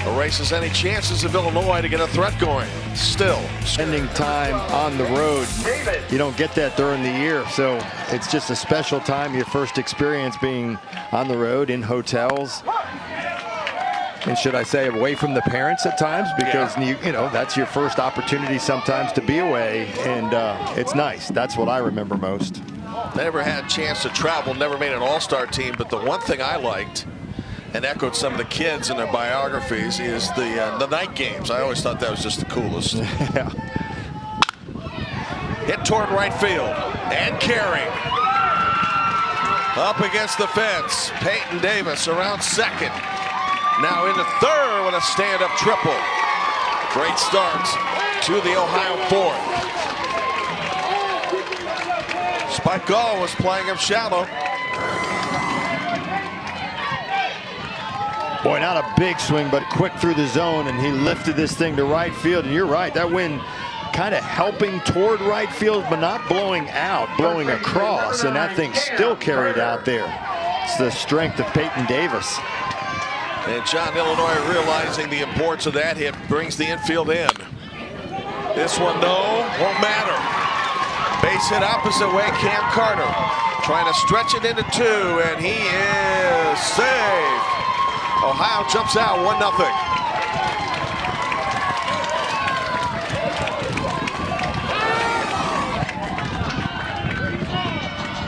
erases any chances of Illinois to get a threat going. Still spending time on the road, you don't get that during the year, so it's just a special time, your first experience being on the road in hotels, and should I say away from the parents at times, because you know that's your first opportunity sometimes to be away, and it's nice. That's what I remember most. Never had a chance to travel, never made an all-star team, but the one thing I liked and echoed some of the kids in their biographies is the night games. I always thought that was just the coolest. Yeah. Hit toward right field and carrying up against the fence. Peyton Davis around second. Now into third with a stand-up triple. Great start to the Ohio fourth. Spike Gall was playing him shallow. Boy, not a big swing, but quick through the zone, and he lifted this thing to right field. And you're right, that wind kind of helping toward right field, but not blowing out, blowing across, and that thing still carried out there. It's the strength of Peyton Davis. And John, Illinois realizing the importance of that hit brings the infield in. This one, though, won't matter. Base hit opposite way, Cam Carter trying to stretch it into two, and he is safe. Ohio jumps out 1-0.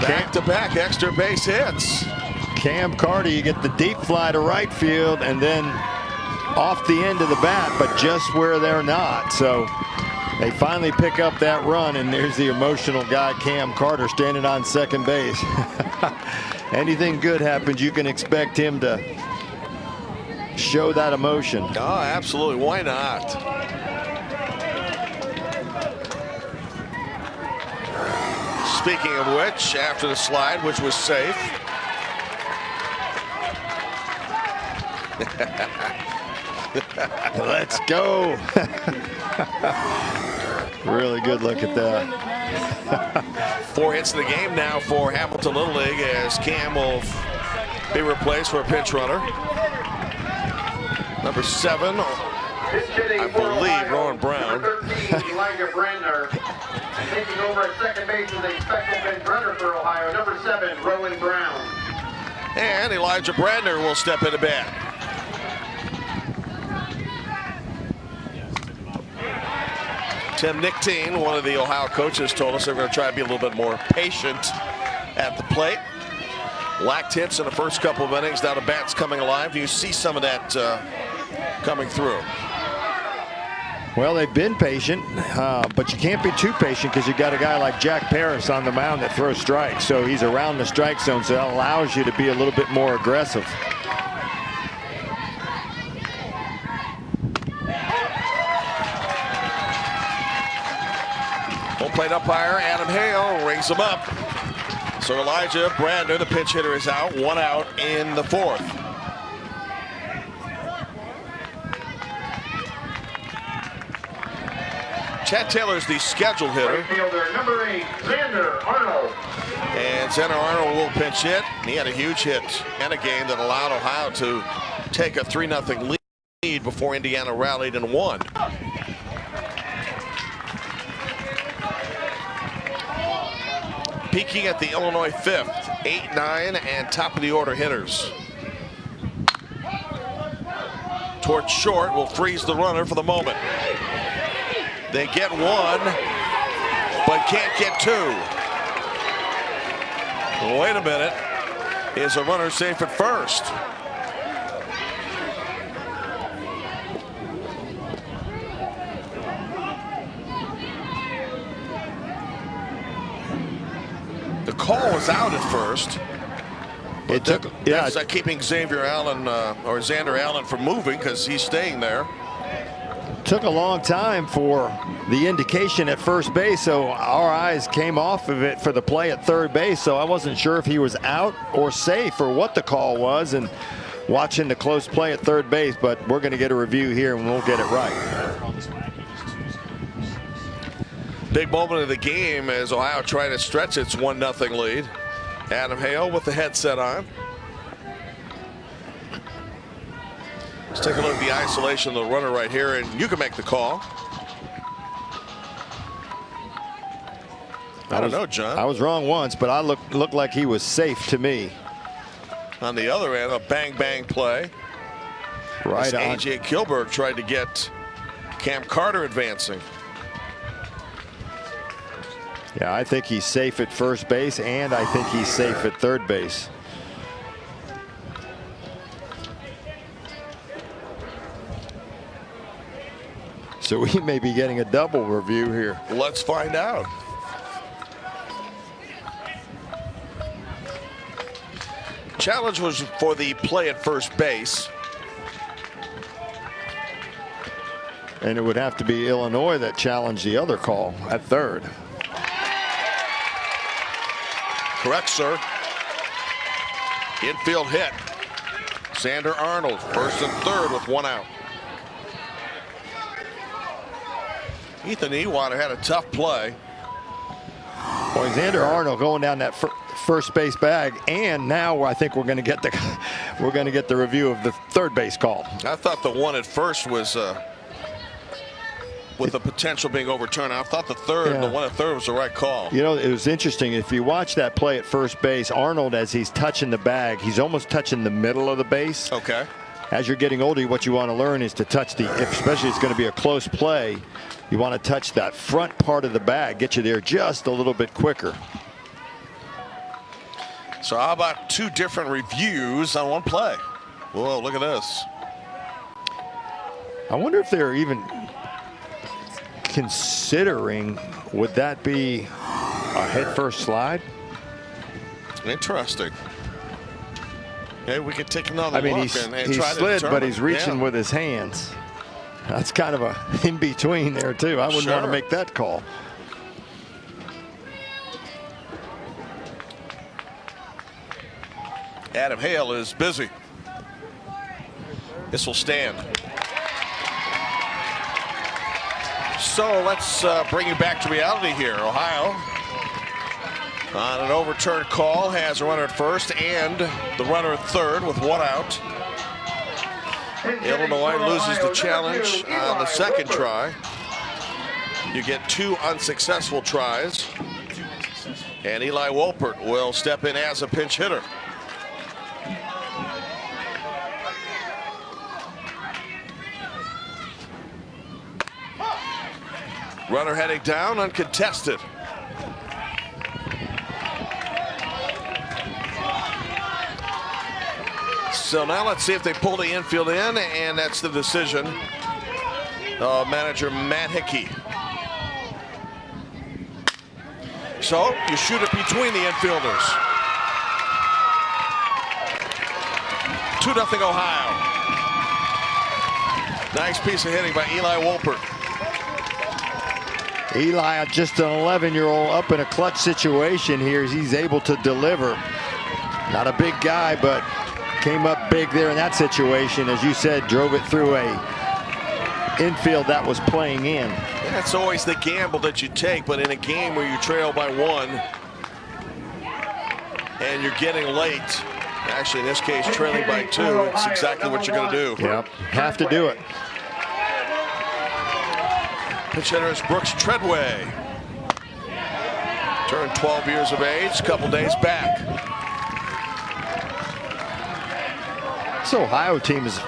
Back-to-back extra base hits. Cam Carter, you get the deep fly to right field and then off the end of the bat, but just where they're not. So they finally pick up that run, and there's the emotional guy, Cam Carter, standing on second base. Anything good happens, you can expect him to show that emotion. Oh, absolutely. Why not? Speaking of which, after the slide, which was safe. Let's go. Really good look at that. 4 hits in the game now for Hamilton Little League, as Cam will be replaced for a pinch runner. Number 7, I believe, Rowan Brown. Number 13, Elijah Brandner. Taking over at second base is a special bench runner for Ohio. Number 7, Rowan Brown. And Elijah Brandner will step into bat. Tim Nickteen, one of the Ohio coaches, told us they're going to try to be a little bit more patient at the plate. Lacked hits in the first couple of innings. Now the bat's coming alive. You see some of that coming through. Well, they've been patient, but you can't be too patient because you've got a guy like Jack Paris on the mound that throws strikes. So he's around the strike zone, so that allows you to be a little bit more aggressive. Home plate umpire Adam Hale rings him up. So Elijah Brandner, the pinch hitter, is out. 1 out in the 4th. Chad Taylor's the scheduled hitter. Right fielder, number 8, Xander Arnold. And Xander Arnold will pinch hit. He had a huge hit in a game that allowed Ohio to take a 3-0 lead before Indiana rallied and won. Peaking at the Illinois 5th, 8, 9, and top of the order hitters. Towards short will freeze the runner for the moment. They get 1, but can't get 2. Wait a minute. Is a runner safe at first? The call was out at first. It took, that's keeping Xavier Allen or Xander Allen from moving because he's staying there. Took a long time for the indication at first base, so our eyes came off of it for the play at third base, so I wasn't sure if he was out or safe or what the call was, and watching the close play at third base, but we're going to get a review here and we'll get it right. Big moment of the game as Ohio tried to stretch its 1-0 lead. Adam Hale with the headset on. Let's take a look at the isolation of the runner right here, and you can make the call. I don't know, John. I was wrong once, but I looked like he was safe to me. On the other end, a bang play. Right on. A.J. Kilberg tried to get Cam Carter advancing. Yeah, I think he's safe at first base, and I think he's safe at third base. So we may be getting a double review here. Let's find out. Challenge was for the play at first base. And it would have to be Illinois that challenged the other call at third. Correct, sir. Infield hit. Xander Arnold, first and third with one out. Ethan Ewater had a tough play. Boy, Xander Arnold going down that first base bag, and now I think we're going to get the review of the third base call. I thought the one at first was with the potential being overturned. I thought the one at third was the right call. You know, it was interesting. If you watch that play at first base, Arnold, as he's touching the bag, he's almost touching the middle of the base. Okay. As you're getting older, what you want to learn is to touch especially it's going to be a close play, you want to touch that front part of the bag, get you there just a little bit quicker. So how about two different reviews on one play? Whoa, look at this. I wonder if they're even considering, would that be a head first slide? Interesting. Hey, we could take another look and he try to slid, determine. but he's reaching with his hands. That's kind of a in between there too. I wouldn't want to make that call. Adam Hale is busy. This will stand. So let's bring you back to reality here. Ohio, on an overturned call, has a runner at first and the runner at third with one out. Illinois loses the challenge on the second try. You get two unsuccessful tries. And Eli Wolpert will step in as a pinch hitter. Runner heading down, uncontested. So now let's see if they pull the infield in, and that's the decision of manager Matt Hickey. So you shoot it between the infielders. 2-0 Ohio. Nice piece of hitting by Eli Wolpert. Eli, just an 11-year-old up in a clutch situation here. He's able to deliver. Not a big guy, but came up big there in that situation. As you said, drove it through a infield that was playing in. That's always the gamble that you take, but in a game where you trail by one and you're getting late, actually in this case trailing by two, it's exactly what you're going to do. Yep, have to do it. Pitch hitter is Brooks Treadway. Turned 12 years of age, couple days back. This Ohio team is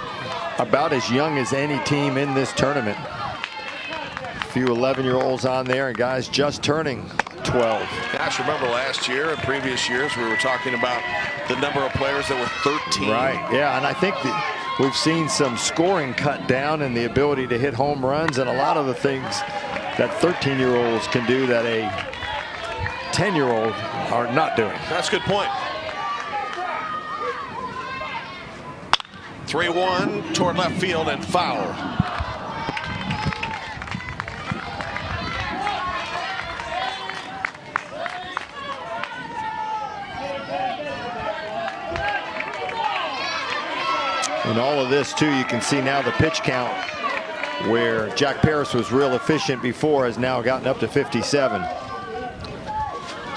about as young as any team in this tournament. A few 11-year-olds on there and guys just turning 12. Gosh, remember last year and previous years we were talking about the number of players that were 13. Right, yeah, and I think that we've seen some scoring cut down and the ability to hit home runs and a lot of the things that 13-year-olds can do that a 10-year-old are not doing. That's a good point. 3-1 toward left field and foul. In all of this too, you can see now the pitch count where Jack Paris was real efficient before has now gotten up to 57.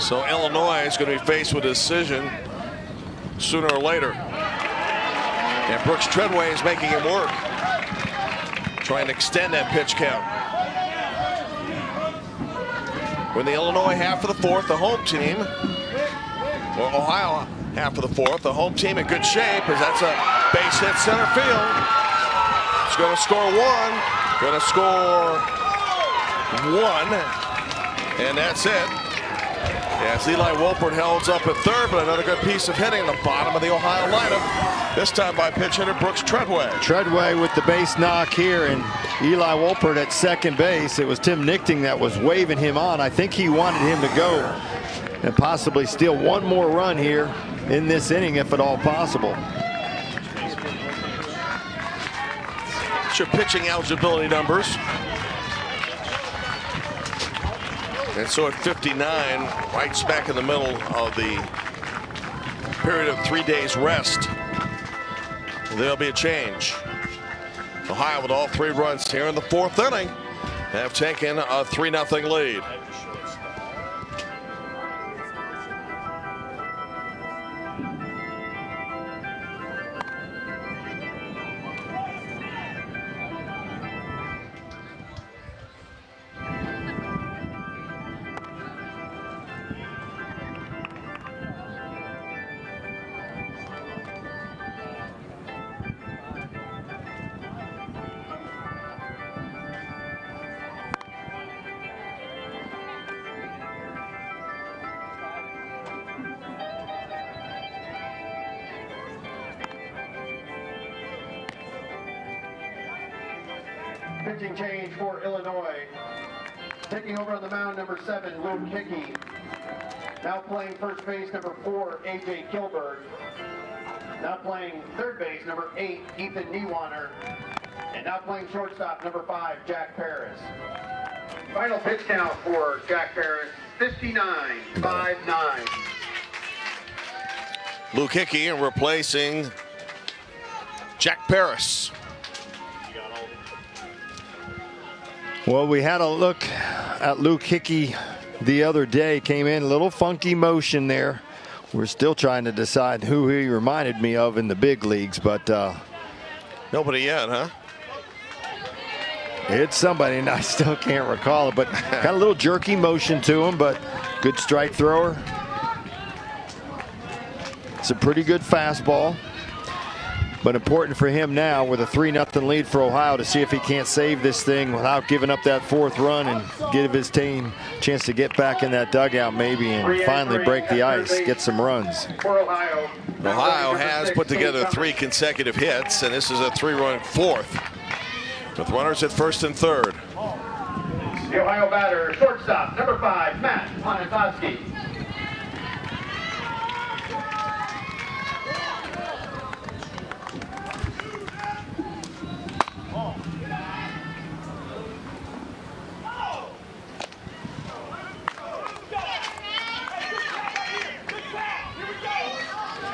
So Illinois is going to be faced with a decision sooner or later. And Brooks Treadway is making him work, trying to extend that pitch count. We're in the Illinois half of the fourth, the home team, or Ohio half of the fourth, the home team in good shape as that's a base hit center field. It's going to score one, going to score one, and that's it. As Eli Wolpert holds up at third, but another good piece of hitting in the bottom of the Ohio lineup, this time by pitch hitter Brooks Treadway. Treadway with the base knock here, and Eli Wolpert at second base. It was Tim Nichting that was waving him on. I think he wanted him to go and possibly steal one more run here in this inning, if at all possible. It's your pitching eligibility numbers. And so at 59, right smack in the middle of the period of 3 days rest, there'll be a change. Ohio with all 3 runs here in the 4th inning have taken a 3-0 lead. Pitching change for Illinois. Taking over on the mound, number 7, Luke Hickey. Now playing first base, number 4, A.J. Kilberg. Now playing third base, number 8, Ethan Niewaner. And now playing shortstop, number 5, Jack Paris. Final pitch count for Jack Paris, 59-5-9. Luke Hickey and replacing Jack Paris. Well, we had a look at Luke Hickey the other day. Came in a little funky motion there. We're still trying to decide who he reminded me of in the big leagues, but nobody yet, huh? It's somebody, and I still can't recall it, but got a little jerky motion to him, but good strike thrower. It's a pretty good fastball, but important for him now with a 3-0 lead for Ohio to see if he can't save this thing without giving up that 4th run and give his team a chance to get back in that dugout maybe and finally break the ice, get some runs. Ohio has put together 3 consecutive hits, and this is a 3-run 4th with runners at first and third. The Ohio batter, shortstop, number 5, Matt Monetized.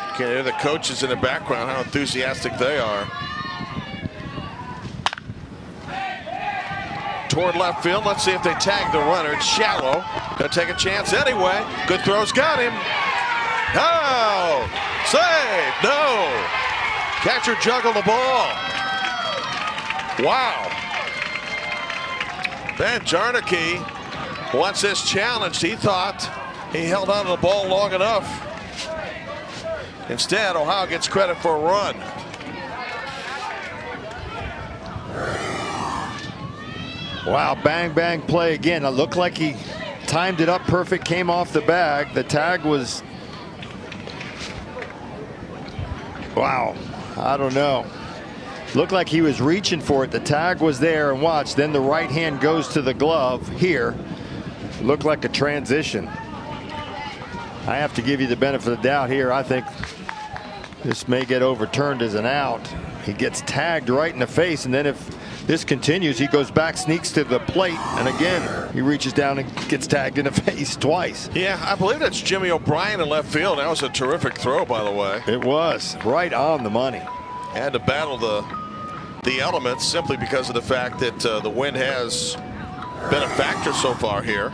You can hear the coaches in the background, how enthusiastic they are. Toward left field, let's see if they tag the runner. It's shallow. Gonna take a chance anyway. Good throw's got him. Oh, save, no. Catcher juggled the ball. Wow. Ben Jarnicki wants this challenged. He thought he held on to the ball long enough. Instead, Ohio gets credit for a run. Wow, bang, bang play again. It looked like he timed it up perfect, came off the bag. The tag was, wow, I don't know. Looked like he was reaching for it. The tag was there, and watch, then the right hand goes to the glove here. Looked like a transition. I have to give you the benefit of the doubt here. I think this may get overturned as an out. He gets tagged right in the face, and then if this continues, he goes back, sneaks to the plate, and again, he reaches down and gets tagged in the face twice. Yeah, I believe that's Jimmy O'Brien in left field. That was a terrific throw, by the way. It was right on the money. Had to battle the elements simply because of the fact that the wind has been a factor so far here.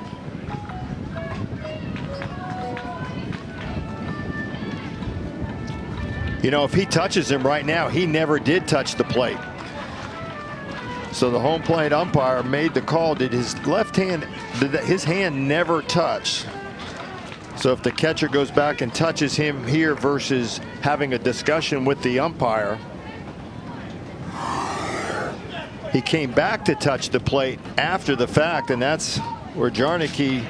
You know, if he touches him right now, he never did touch the plate. So the home plate umpire made the call. Did his left hand, his hand never touched. So if the catcher goes back and touches him here versus having a discussion with the umpire, he came back to touch the plate after the fact, and that's where Jarnicki,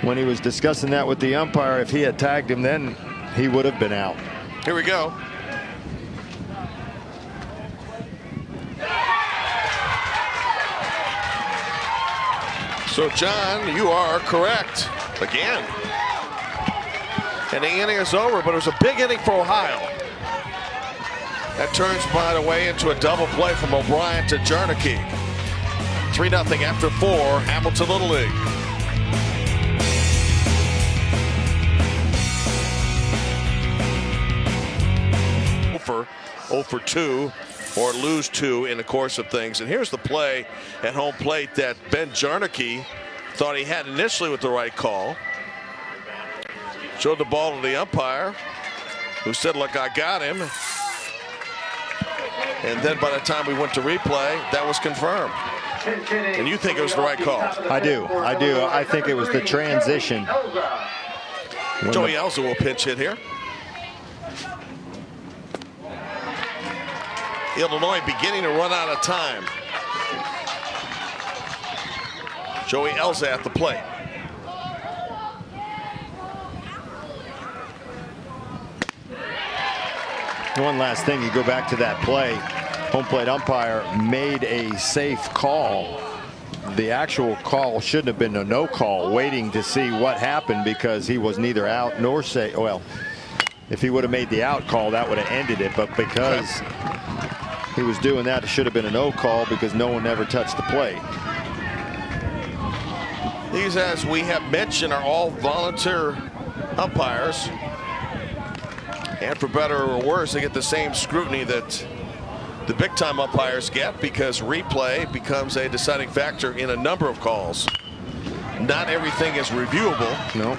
when he was discussing that with the umpire, if he had tagged him then, he would have been out. Here we go. So, John, you are correct again. And the inning is over, but it was a big inning for Ohio. That turns, by the way, into a double play from O'Brien to Jarnicki. 3-0 after 4, Hamilton Little League. For 0 for 2 or lose 2 in the course of things. And here's the play at home plate that Ben Jarnicki thought he had initially with the right call. Showed the ball to the umpire, who said, look, I got him. And then by the time we went to replay, that was confirmed. And you think it was the right call? I do. I think it was the transition. Joey Elza will pinch hit here. Illinois beginning to run out of time. Joey Elza at the plate. One last thing, you go back to that play. Home plate umpire made a safe call. The actual call shouldn't have been a no call, waiting to see what happened, because he was neither out nor safe. Well, if he would have made the out call, that would have ended it. But because he was doing that, it should have been a no call, because no one ever touched the plate. These, as we have mentioned, are all volunteer umpires. And for better or worse, they get the same scrutiny that the big time umpires get, because replay becomes a deciding factor in a number of calls. Not everything is reviewable. No.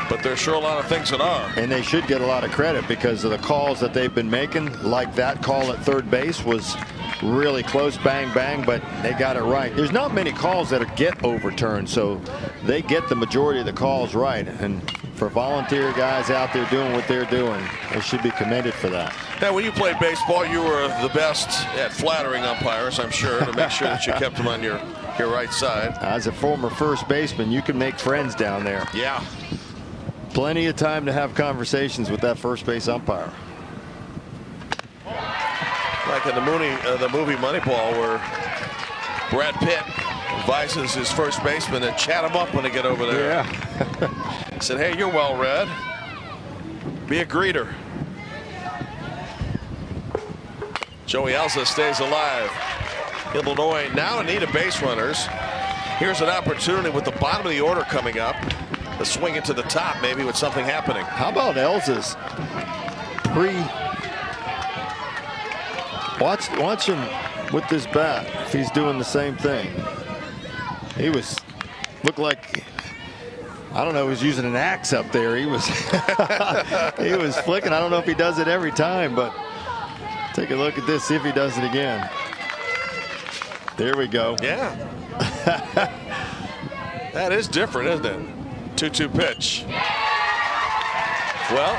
But there's sure a lot of things that are. And they should get a lot of credit, because of the calls that they've been making. Like that call at third base was really close, bang, bang, but they got it right. There's not many calls that get overturned, so they get the majority of the calls right. And for volunteer guys out there doing what they're doing, they should be commended for that. Now, when you played baseball, you were the best at flattering umpires, I'm sure, to make sure that you kept them on your right side. As a former first baseman, you can make friends down there. Yeah. Plenty of time to have conversations with that first base umpire. Like in the movie Moneyball, where Brad Pitt advises his first baseman to chat him up when they get over there. Yeah. He said, hey, you're well read. Be a greeter. Joey Elza stays alive. Illinois now in need of base runners. Here's an opportunity with the bottom of the order coming up. The swing into the top, maybe, with something happening. How about Elza's watch him with this bat, if he's doing the same thing. He looked like, I don't know, he was using an axe up there. He was he was flicking. I don't know if he does it every time, but take a look at this, see if he does it again. There we go. Yeah. That is different, isn't it? 2-2 pitch. Well,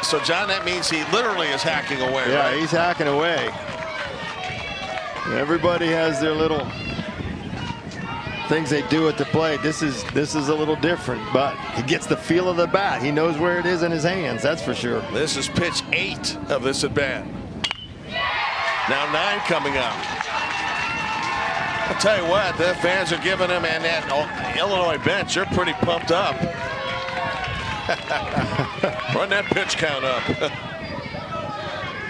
so John, that means he literally is hacking away. Yeah, right? He's hacking away. Everybody has their little things they do at the plate. This is a little different, but he gets the feel of the bat. He knows where it is in his hands, that's for sure. This is pitch 8 of this at bat. Now 9 coming up. I'll tell you what, the fans are giving him, and that Illinois bench, they're pretty pumped up. Run that pitch count up.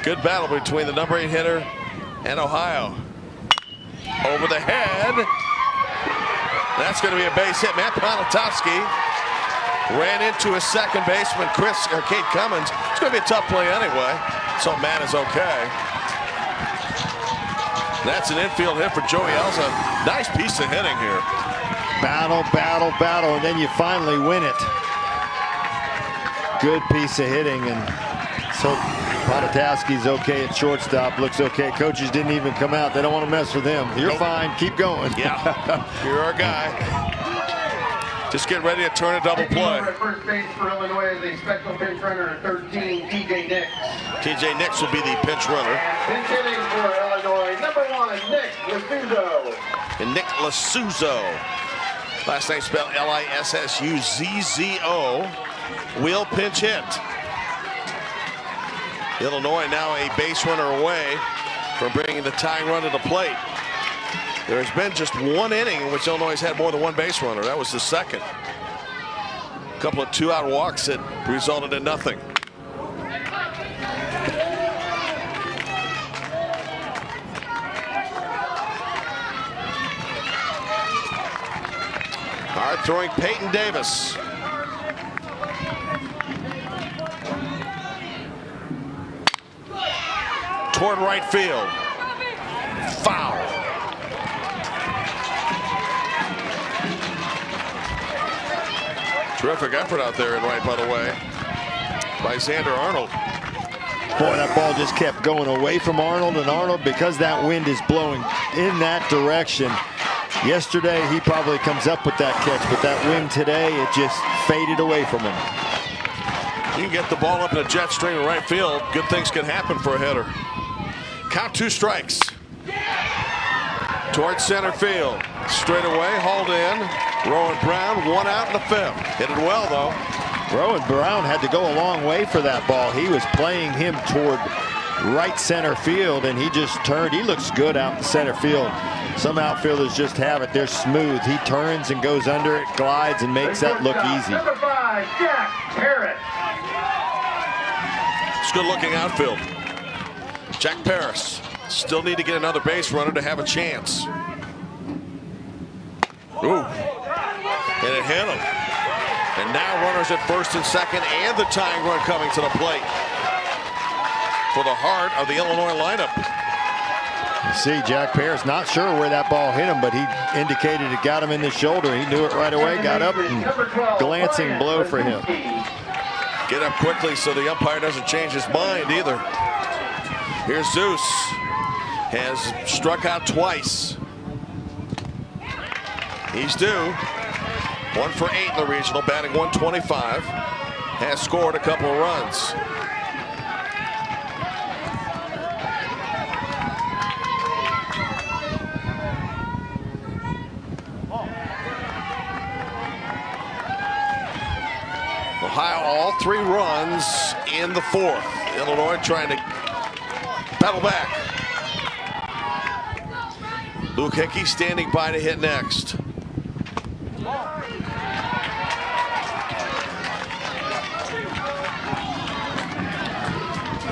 Good battle between the number 8 hitter and Ohio. Over the head. That's going to be a base hit. Matt Ponatowski ran into his second baseman, Kate Cummins. It's going to be a tough play anyway, so Matt is okay. That's an infield hit for Joey Elza. Nice piece of hitting here. Battle, battle, battle, and then you finally win it. good piece of hitting, and so Ponitowski's okay at shortstop, looks okay. Coaches didn't even come out. They don't want to mess with him. You're fine. Keep going. Yeah, you're our guy. Just get ready to turn a double play. At first base for Illinois is a special pinch runner at 13, TJ Nix. TJ Nix will be the pinch runner. Pinch hitting for Illinois, number 1, Nick Lasuzo. And Nick Lasuzo, last name spelled L-I-S-S-U-Z-Z-O, will pinch hit. Illinois now a base runner away from bringing the tying run to the plate. There's been just one inning in which Illinois has had more than one base runner. That was the second. A couple of 2-out walks that resulted in nothing. All right, throwing Peyton Davis. Toward right field. Foul. Terrific effort out there in right, by the way, by Xander Arnold. Boy, that ball just kept going away from Arnold, and Arnold, because that wind is blowing in that direction. Yesterday, he probably comes up with that catch, but that wind today, it just faded away from him. You can get the ball up in a jet stream in right field. Good things can happen for a hitter. Count 2 strikes. Towards center field. Straight away, hauled in. Rowan Brown, 1 out in the 5th. Hit it well, though. Rowan Brown had to go a long way for that ball. He was playing him toward right center field, and he just turned. He looks good out in center field. Some outfielders just have it. They're smooth. He turns and goes under it, glides, and makes that look easy. Number 5, Jack Parrott. It's good looking outfield. Jack Paris. Still need to get another base runner to have a chance. Ooh. And it hit him. And now runners at first and second, and the tying run coming to the plate for the heart of the Illinois lineup. You see, Jack Paris not sure where that ball hit him, but he indicated it got him in the shoulder. He knew it right away, got up, and glancing blow for him. Get up quickly so the umpire doesn't change his mind either. Here's Zeus. Has struck out twice. He's due. 1 for 8 in the regional, batting 125. Has scored a couple of runs. Ohio, all 3 runs in the 4th. Illinois trying to battle back. Luke Hickey standing by to hit next.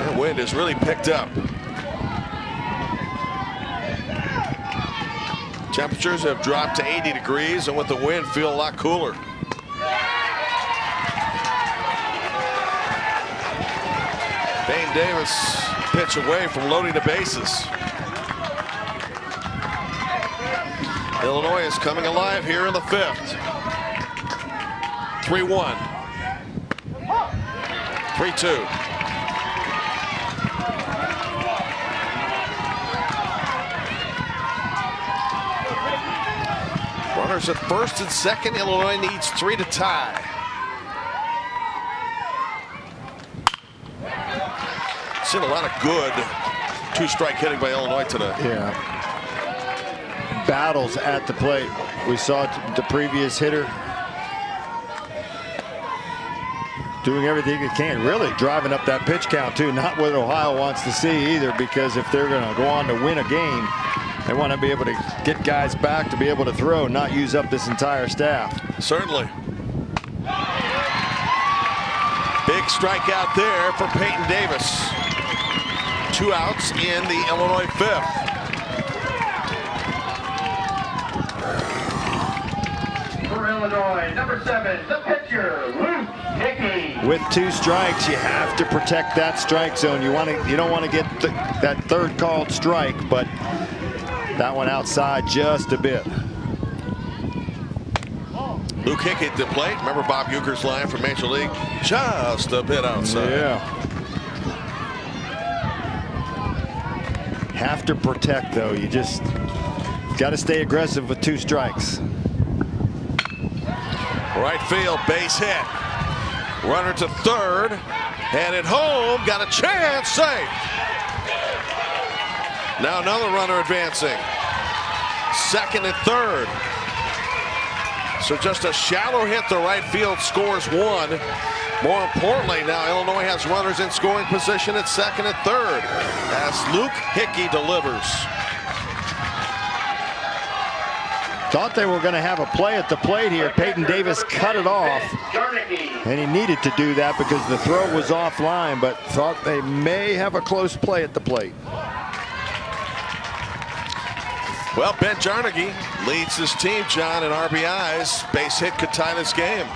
The wind has really picked up. Temperatures have dropped to 80 degrees, and with the wind, feel a lot cooler. Peyton Davis pitch away from loading the bases. Illinois is coming alive here in the 5th. 3-1. 3-2. Runners at first and second. Illinois needs 3 to tie. Seen a lot of good 2-strike hitting by Illinois today. Yeah. Battles at the plate. We saw the previous hitter doing everything he can, really driving up that pitch count too. Not what Ohio wants to see either, because if they're going to go on to win a game, they want to be able to get guys back to be able to throw, not use up this entire staff. Certainly. Big strikeout there for Peyton Davis. 2 outs in the Illinois 5th. For Illinois, number 7, the pitcher, Luke Hickey. With 2 strikes, you have to protect that strike zone. You don't want to get that 3rd called strike, but that one outside just a bit. Luke Hickey at the plate. Remember Bob Uecker's line from Major League? Just a bit outside. Yeah. Have to protect, though. You just got to stay aggressive with 2 strikes. Right field, base hit. Runner to third. Headed home. Got a chance. Safe. Now another runner advancing. Second and third. So just a shallow hit to right field scores 1. More importantly, now Illinois has runners in scoring position at second and third as Luke Hickey delivers. Thought they were going to have a play at the plate here. Peyton Davis cut it off, and he needed to do that because the throw was offline, but thought they may have a close play at the plate. Well, Ben Jarnaghy leads his team, John, in RBIs. Base hit could tie this game.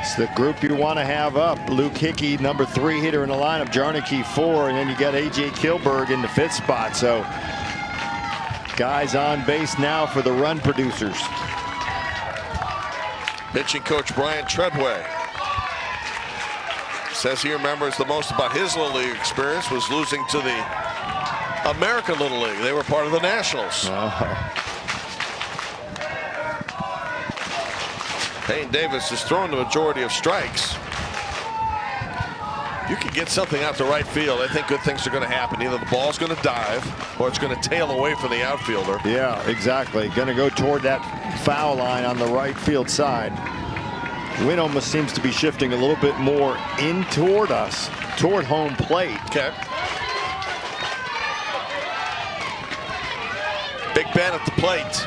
It's the group you want to have up. Luke Hickey, number 3 hitter in the lineup. Jarnaghy 4, and then you got A.J. Kilberg in the 5th spot. So guys on base now for the run producers. Pitching coach Brian Treadway says he remembers the most about his Little League experience was losing to the American Little League. They were part of the Nationals. Peyton Davis has thrown the majority of strikes. You can get something out to right field. I think good things are going to happen. Either the ball's going to dive or it's going to tail away from the outfielder. Yeah, exactly. Going to go toward that foul line on the right field side. Wind almost seems to be shifting a little bit more in toward us, toward home plate. Okay. Big Ben at the plate.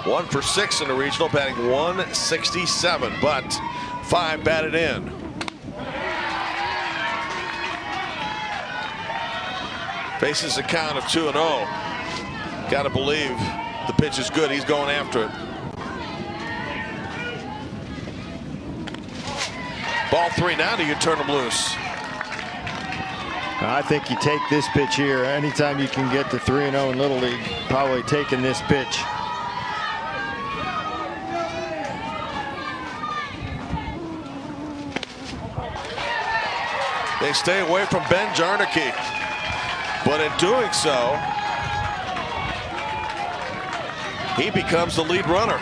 1 for 6 in the regional, batting 167, but 5 batted in. Faces a count of 2-0. Got to believe the pitch is good. He's going after it. Ball 3 now. Do you turn him loose? I think you take this pitch here. Anytime you can get to 3-0 in Little League, probably taking this pitch. They stay away from Ben Jarnaghy, but in doing so, he becomes the lead runner.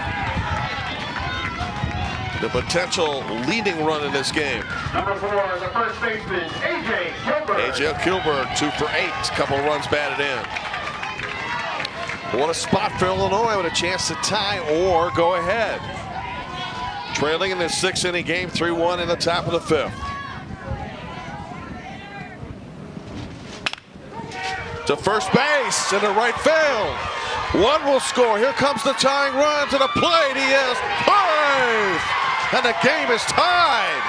The potential leading run in this game. Number 4, the first baseman, A.J. Kilberg. A.J. Kilberg, 2 for 8, couple of runs batted in. What a spot for Illinois with a chance to tie or go ahead. Trailing in this 6-inning game, 3-1 in the top of the 5th. To first base into right field. 1 will score. Here comes the tying run to the plate. He is 5, and the game is tied.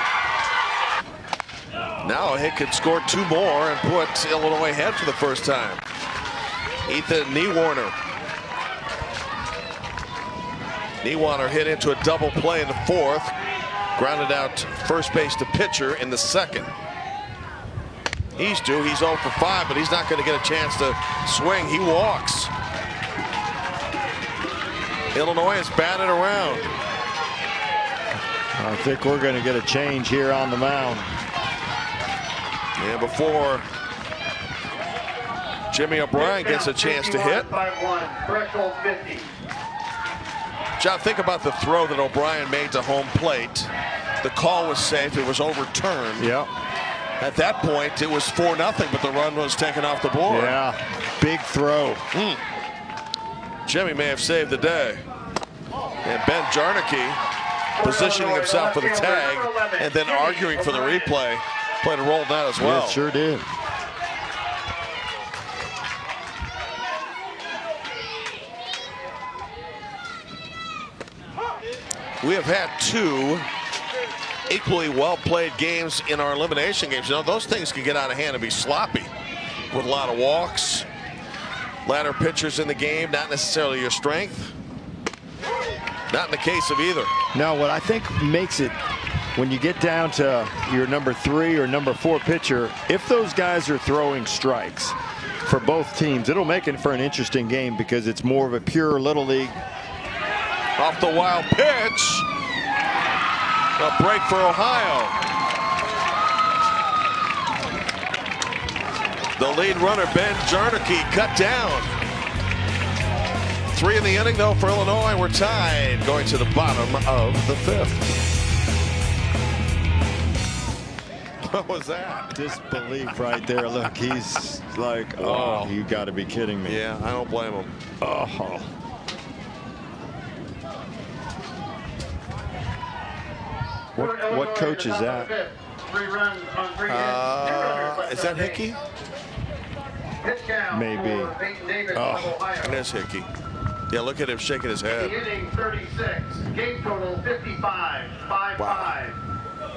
Now he could score 2 more and put Illinois ahead for the first time. Ethan Niewarner. Niewarner hit into a double play in the 4th. Grounded out first base to pitcher in the 2nd. He's due. He's 0 for 5, but he's not going to get a chance to swing. He walks. Illinois is batted around. I think we're going to get a change here on the mound. And before Jimmy O'Brien gets a chance to hit. Threshold 50. John, think about the throw that O'Brien made to home plate. The call was safe. It was overturned. Yep. At that point, it was 4-0, but the run was taken off the board. Yeah, big throw. Jimmy may have saved the day. And Ben Jarnaghy positioning himself for the tag and then arguing for the replay. Played a role in that as well. Yeah, sure did. We have had 2 equally well-played games in our elimination games. You know, those things can get out of hand and be sloppy with a lot of walks. Ladder pitchers in the game, not necessarily your strength. Not in the case of either. Now, what I think makes it, when you get down to your number 3 or number 4 pitcher, if those guys are throwing strikes for both teams, it'll make it for an interesting game because it's more of a pure Little League Off the wild pitch. A break for Ohio. The lead runner, Ben Jarnicki, cut down. 3 in the inning, though, for Illinois. We're tied going to the bottom of the 5th. What was that? Disbelief right there. Look, he's like, oh, you got to be kidding me. Yeah, I don't blame him. Oh. What coach is that? 3 runs on 3 hits. Is that Hickey? Maybe. It is Hickey. Yeah, look at him shaking his head. Inning 36. Game total 55. 5-5. Wow.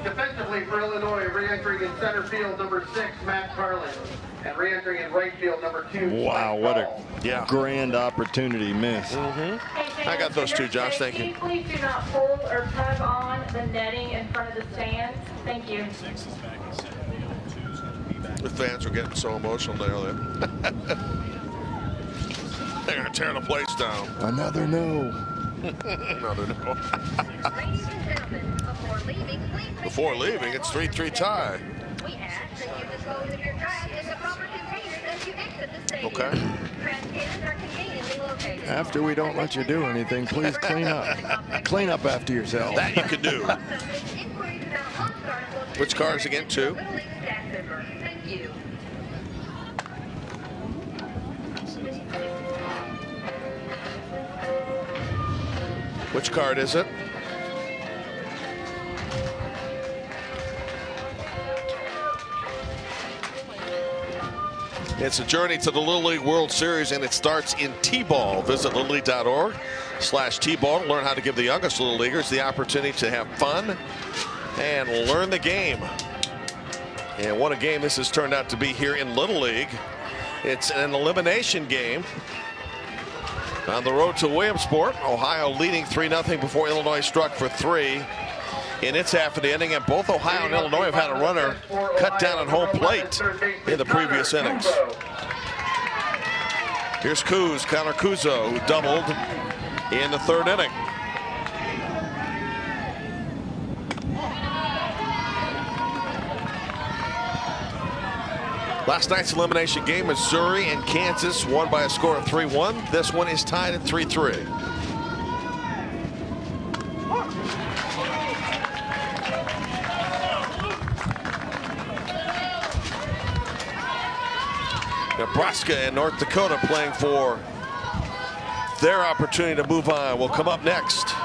Defensively for Illinois, re-entering in center field, number 6, Matt Carlin. And re-entering in right field, number 2. Wow, what a grand opportunity miss. I got those two, Josh. Thank you. Please do not pull or tug on the netting in front of the stands. Thank you. The fans are getting so emotional there. They're going to tear the place down. Another no. Another no. Ladies and gentlemen, Before leaving, it's 3-3 tie. we ask that you dispose of your trash in the proper containers as you exit the stadium. Okay. Trash cans are conveniently located. After we don't let you do anything, please clean up. Clean up after yourself. That you can do. Which cars again? 2. Little League staff member. Thank you. Which card is it? It's a journey to the Little League World Series, and it starts in T-ball. Visit littleLeague.org/T-ball to learn how to give the youngest Little Leaguers the opportunity to have fun and learn the game. And what a game this has turned out to be here in Little League. It's an elimination game. On the road to Williamsport, Ohio leading 3-0 before Illinois struck for 3 in its half of the inning, and both Ohio and Illinois have had a runner cut down at home plate in the previous innings. Here's Connor Kuzo, who doubled in the 3rd inning. Last night's elimination game, Missouri and Kansas won by a score of 3-1. This one is tied at 3-3. Nebraska and North Dakota playing for their opportunity to move on will come up next.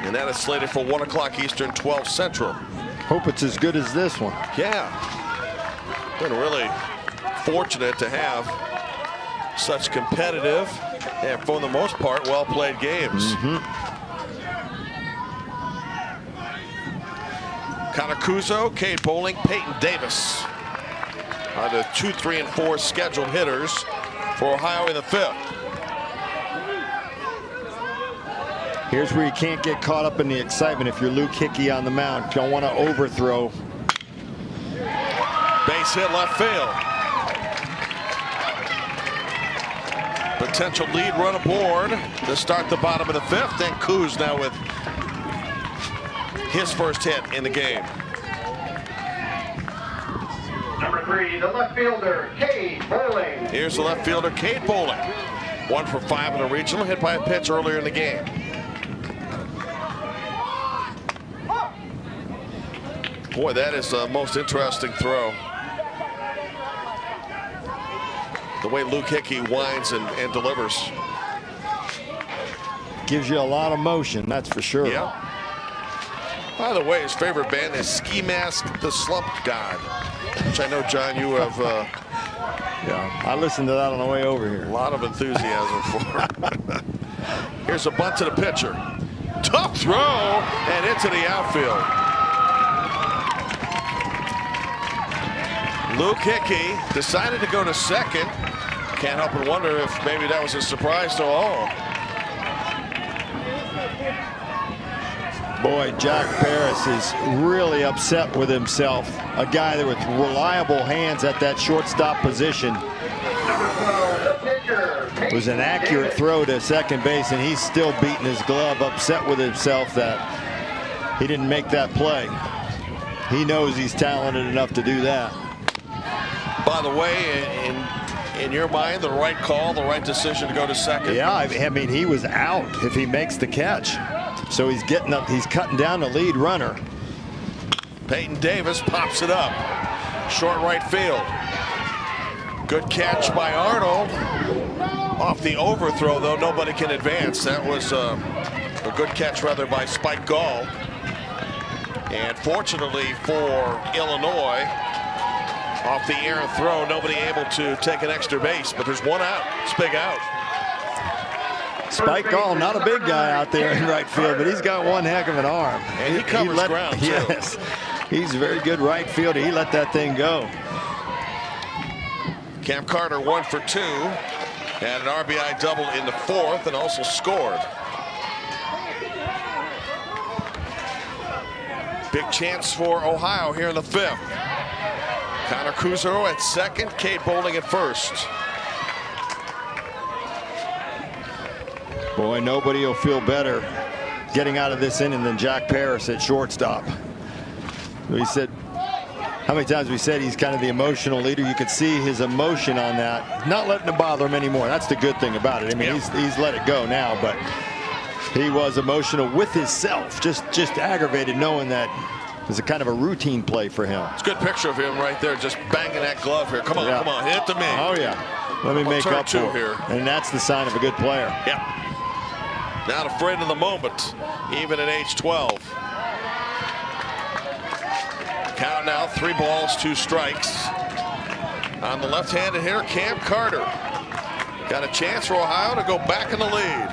And that is slated for 1 o'clock Eastern, 12 Central. Hope it's as good as this one. Yeah. Been really fortunate to have such competitive and, for the most part, well-played games. Connor Kuzo, Cade Bowling, Peyton Davis are the 2, 3, and 4 scheduled hitters for Ohio in the 5th. Here's where you can't get caught up in the excitement if you're Luke Hickey on the mound. You don't want to overthrow. Base hit left field. Potential lead run aboard to start the bottom of the 5th. And Kuz now with his first hit in the game. Number 3, the left fielder, Cade Bowling. Here's the left fielder, Cade Bowling. 1 for 5 in the regional, hit by a pitch earlier in the game. Boy, that is the most interesting throw. The way Luke Hickey winds and delivers. Gives you a lot of motion, that's for sure. Yeah. By the way, his favorite band is Ski Mask the Slump God, which I know, John, you have yeah, I listened to that on the way over here. a lot of enthusiasm for. Here's a bunt to the pitcher. Tough throw and into the outfield. Luke Hickey decided to go to second. Can't help but wonder if maybe that was a surprise to all. Boy, Jack Paris is really upset with himself. A guy that with reliable hands at that shortstop position. Number 12, the pitch It was an accurate throw to second base, and he's still beating his glove, upset with himself that he didn't make that play. He knows he's talented enough to do that. By the way, in your mind, the right call, the right decision to go to second? Yeah, I mean, he was out if he makes the catch. So he's getting up, he's cutting down the lead runner. Peyton Davis pops it up. Short right field. Good catch by Arnold. Off the overthrow, though, nobody can advance. That was a good catch, rather, by Spike Gall. And fortunately for Illinois, off the errant throw, nobody able to take an extra base. But there's one out. It's a big out. Spike Gall, not a big guy out there in right field, but he's got one heck of an arm. And he covers ground, too. Yes, he's a very good right fielder. He let that thing go. Cam Carter 1 for 2. Had an RBI double in the 4th and also scored. Big chance for Ohio here in the 5th. Connor Kuzaro at second, Cade Bowling at first. Boy, nobody will feel better getting out of this inning than Jack Paris at shortstop. We said, how many times we said he's kind of the emotional leader. You could see his emotion on that, not letting it bother him anymore. That's the good thing about it. I mean, he's let it go now, but he was emotional with himself, just aggravated knowing that it was a kind of a routine play for him. It's a good picture of him right there, just banging that glove here. Come on, come on, hit to me. Oh yeah, let me make up for it here. And that's the sign of a good player. Yeah. Not afraid of the moment, even at age 12. Count now, 3 balls, 2 strikes. On the left-handed hitter, Cam Carter. Got a chance for Ohio to go back in the lead.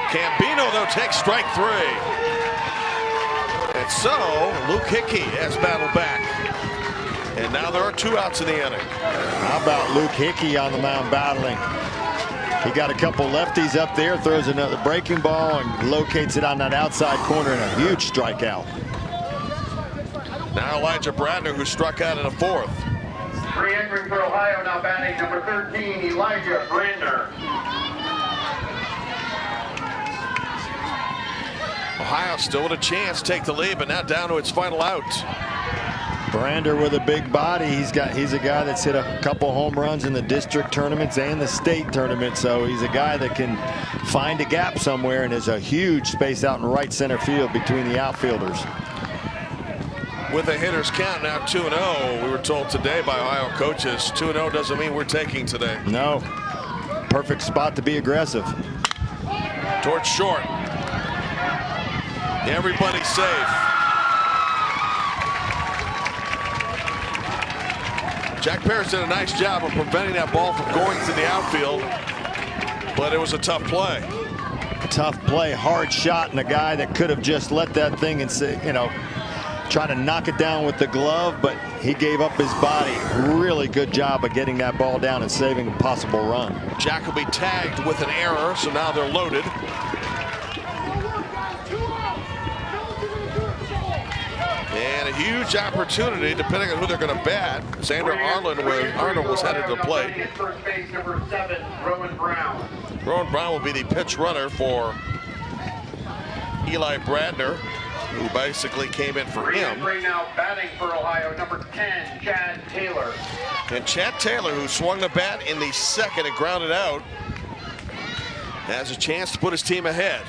Cambino, though, takes strike 3. And so, Luke Hickey has battled back. And now there are 2 outs in the inning. How about Luke Hickey on the mound battling? He got a couple lefties up there, throws another breaking ball, and locates it on that outside corner in a huge strikeout. Now Elijah Bradner, who struck out in the 4th. Re-entering for Ohio, now batting number 13, Elijah Bradner. Ohio still with a chance to take the lead, but now down to its final out. Brander with a big body. He's a guy that's hit a couple home runs in the district tournaments and the state tournament, so he's a guy that can find a gap somewhere, and there's a huge space out in right center field between the outfielders. With a hitter's count now 2-0, we were told today by Ohio coaches, 2-0 doesn't mean we're taking today. No. Perfect spot to be aggressive. Towards short. Everybody's safe. Jack Paris did a nice job of preventing that ball from going to the outfield, but it was a tough play. Tough play, hard shot, and a guy that could have just let that thing and say, you know, try to knock it down with the glove, but he gave up his body. Really good job of getting that ball down and saving a possible run. Jack will be tagged with an error, so now they're loaded. And a huge opportunity, depending on who they're going to bat. Xander Arnold was headed to the plate. First base number 7, Rowan Brown. Rowan Brown will be the pitch runner for Eli Bradner, who basically came in for him. Right now batting for Ohio, number 10, Chad Taylor. And Chad Taylor, who swung the bat in the 2nd and grounded out, has a chance to put his team ahead.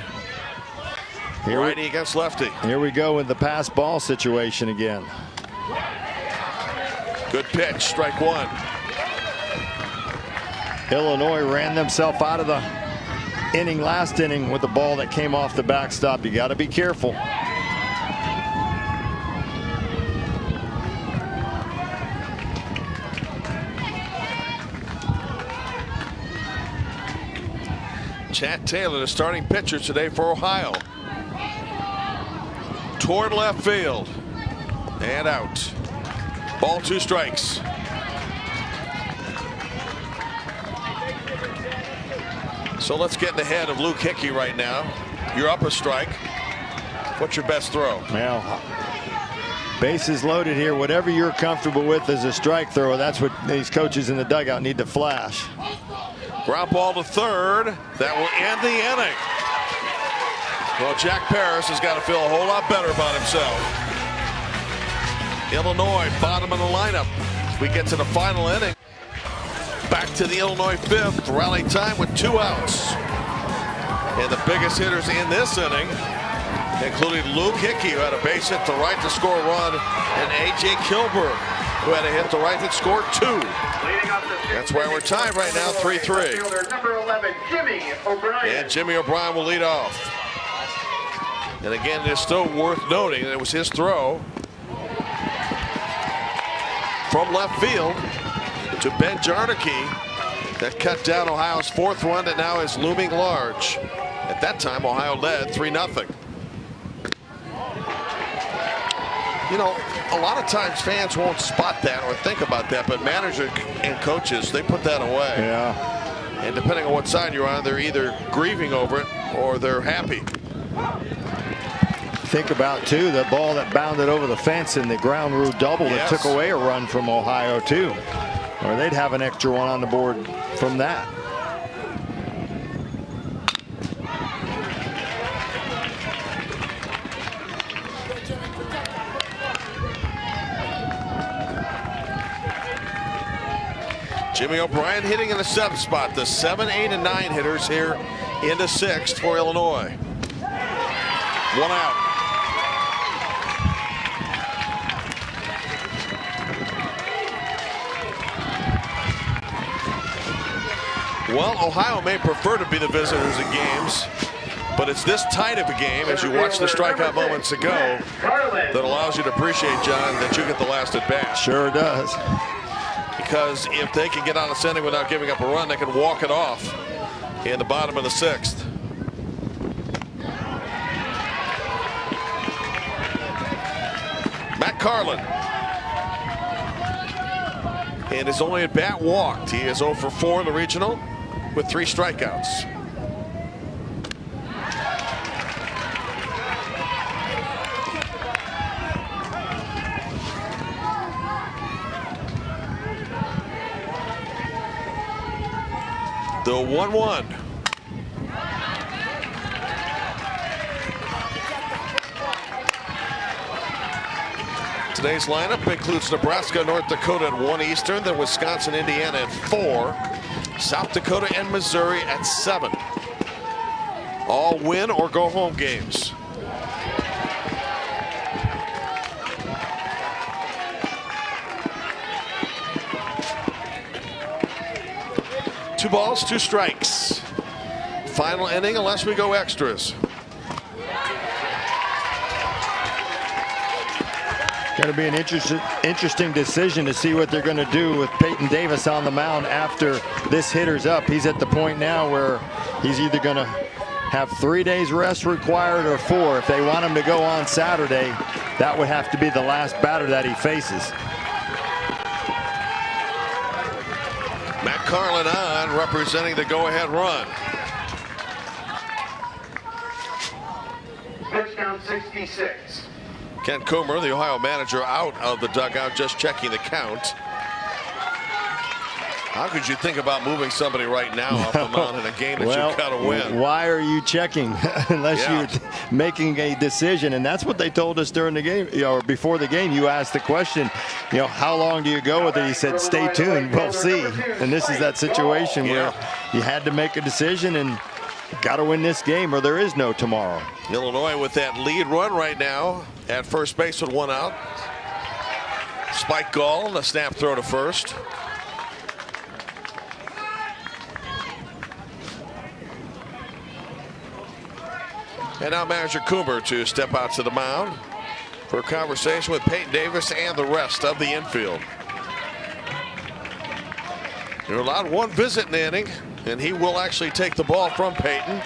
Righty against lefty. Here we go with the pass ball situation again. Good pitch, strike 1. Illinois ran themselves out of the inning last inning with the ball that came off the backstop. You got to be careful. Chad Taylor, the starting pitcher today for Ohio. Toward left field and out. Ball, 2 strikes. So let's get in the head of Luke Hickey right now. You're up a strike. What's your best throw? Well, Bases loaded here. Whatever you're comfortable with as a strike thrower, that's what these coaches in the dugout need to flash. Ground ball to third. That will end the inning. Well, Jack Paris has got to feel a whole lot better about himself. Illinois bottom of the lineup. We get to the final inning. Back to the Illinois fifth. Rally time with 2 outs. And the biggest hitters in this inning, including Luke Hickey, who had a base hit to right to score a run, and A.J. Kilberg, who had a hit to right that scored 2. That's why we're tied right now, 3-3. Number 11, Jimmy O'Brien. And Jimmy O'Brien will lead off. And again, it is still worth noting that it was his throw from left field to Ben Jarnicki that cut down Ohio's 4th run that now is looming large. At that time, Ohio led 3-0. You know, a lot of times fans won't spot that or think about that, but managers and coaches, they put that away. Yeah. And depending on what side you're on, they're either grieving over it or they're happy. Think about, too, the ball that bounded over the fence in the ground rule double that took away a run from Ohio, too. Or they'd have an extra one on the board from that. Jimmy O'Brien hitting in the 7th spot. The 7, 8, and 9 hitters here in the 6th for Illinois. 1 out. Well, Ohio may prefer to be the visitors in games, but it's this tight of a game, as you watched the strikeout moments ago, that allows you to appreciate, John, that you get the last at bat. Sure does. Because if they can get on a inning without giving up a run, they can walk it off in the bottom of the 6th. Matt Carlin. And his only at bat walked. He is 0 for 4 in the regional with 3 strikeouts. The 1-1. Today's lineup includes Nebraska, North Dakota at 1 Eastern, then Wisconsin, Indiana at 4, South Dakota and Missouri at 7. All win or go home games. Two balls, 2 strikes. Final inning unless we go extras. Going to be an interesting decision to see what they're going to do with Peyton Davis on the mound after this hitter's up. He's at the point now where he's either going to have 3 days rest required or 4. If they want him to go on Saturday, that would have to be the last batter that he faces. Matt Carlin on, representing the go-ahead run. Pitch count 66. Ken Coomer, the Ohio manager, out of the dugout, just checking the count. How could you think about moving somebody right now off the mound in a game that you've got to win? Why are you checking unless you're making a decision? And that's what they told us during the game, or before the game. You asked the question, how long do you go with it? He said, stay tuned, we'll see. And this is that situation where you had to make a decision and got to win this game or there is no tomorrow. Illinois with that lead run right now at first base with 1 out. Spike Gall, the snap throw to first. And now manager Coomer to step out to the mound for a conversation with Peyton Davis and the rest of the infield. You're allowed 1 visit in the inning, and he will actually take the ball from Peyton.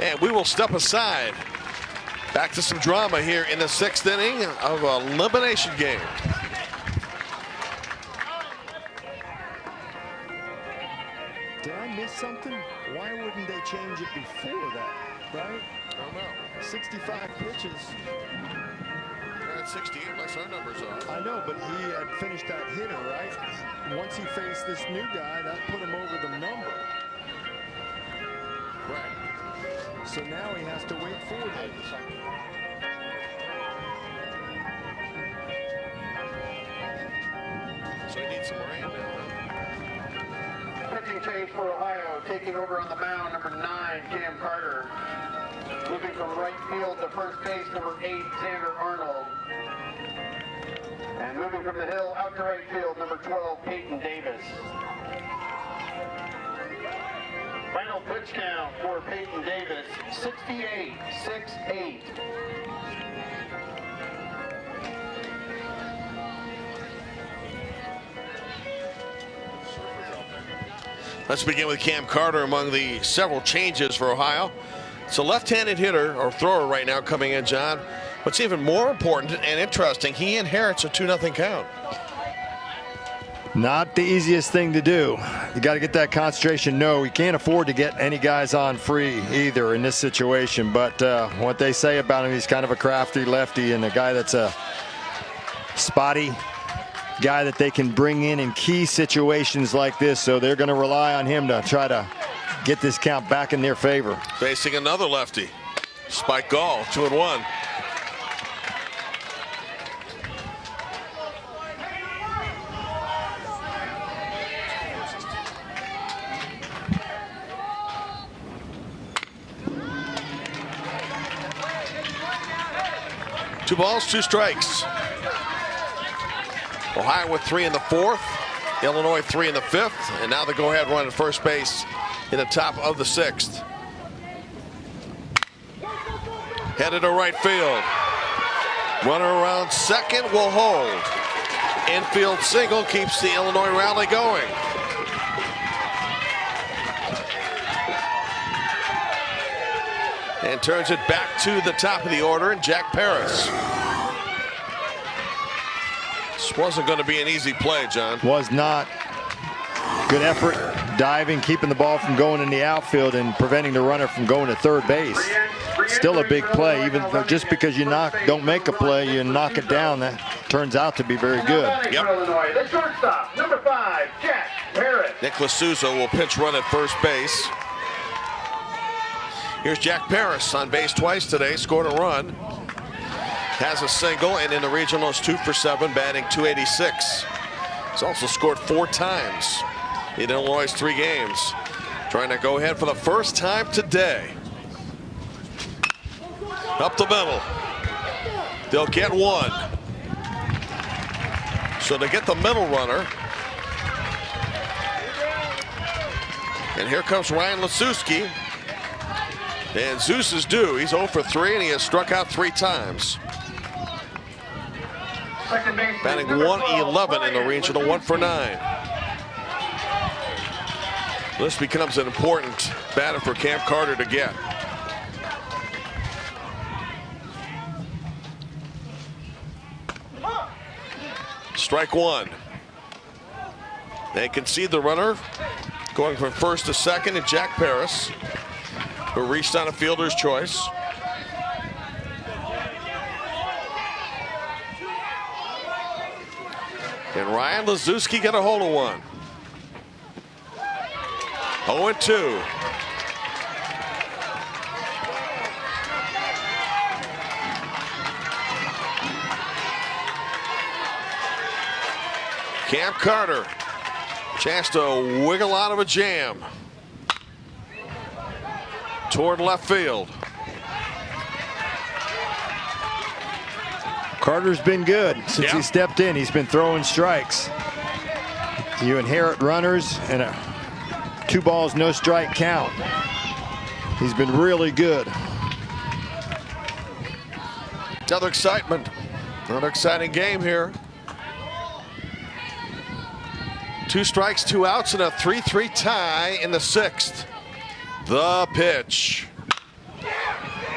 And we will step aside. Back to some drama here in the 6th inning of an elimination game. Did I miss something? Why wouldn't they they change it before that, right? I don't know. 65 pitches. They're at 68, unless our numbers are. I know, but he had finished that hitter, right? Once he faced this new guy, that put him over the number. Right. So now he has to wait 4 days. So he needs some rain now. Pitching change for Ohio, taking over on the mound, number 9, Cam Carter. Moving from right field to first base, number 8, Xander Arnold. And moving from the hill out to right field, number 12, Peyton Davis. Final pitch count for Peyton Davis, 68-6-8. Let's begin with Cam Carter among the several changes for Ohio. It's a left-handed hitter or thrower right now coming in, John. What's even more important and interesting, he inherits a 2-0 count. Not the easiest thing to do. You got to get that concentration. No, you can't afford to get any guys on free either in this situation. But what they say about him, he's kind of a crafty lefty and a guy that's a spotty guy that they can bring in key situations like this. So they're going to rely on him to try to get this count back in their favor. Facing another lefty, Spike Gall, 2-1. Two balls, 2 strikes. Ohio with 3 in the 4th, Illinois 3 in the 5th, and now the go-ahead run at first base in the top of the 6th. Headed to right field. Runner around second will hold. Infield single keeps the Illinois rally going. And turns it back to the top of the order, and Jack Paris. This wasn't going to be an easy play, John. Was not. Good effort, diving, keeping the ball from going in the outfield and preventing the runner from going to third base. Still a big play, even though just because you don't make a play, you knock it down. That turns out to be very good. Yep. Illinois, the shortstop, number 5, Jack Paris. Nicholas Souza will pinch run at first base. Here's Jack Paris on base twice today, scored a run. Has a single, and in the regionals, 2 for 7, batting .286. He's also scored 4 times in Illinois' 3 games. Trying to go ahead for the first time today. Up the middle. They'll get 1. So they get the middle runner. And here comes Ryan Lasuski. And Zeus is due. He's 0 for 3, and he has struck out 3 times. Batting .111 in the regional, 1 for 9. This becomes an important batter for Cam Carter to get. Strike 1. They concede the runner, going from first to second, and Jack Paris, who reached on a fielder's choice. And Ryan Lasuski got a hold of one. 0-2. Cam Carter, chance to wiggle out of a jam toward left field. Carter's been good since he stepped in. He's been throwing strikes. You inherit runners and a 2 balls, no strike count. He's been really good. Another excitement. Another exciting game here. 2 strikes, 2 outs, and a 3-3 tie in the 6th. The pitch.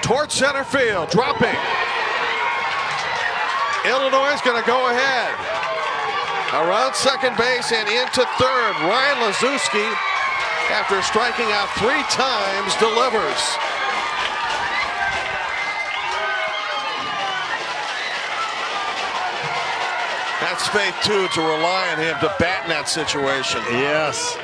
Towards center field, dropping. Illinois is going to go ahead. Around second base and into third. Ryan Lasuski after striking out 3 times, delivers. That's faith, too, to rely on him to bat in that situation. Yes.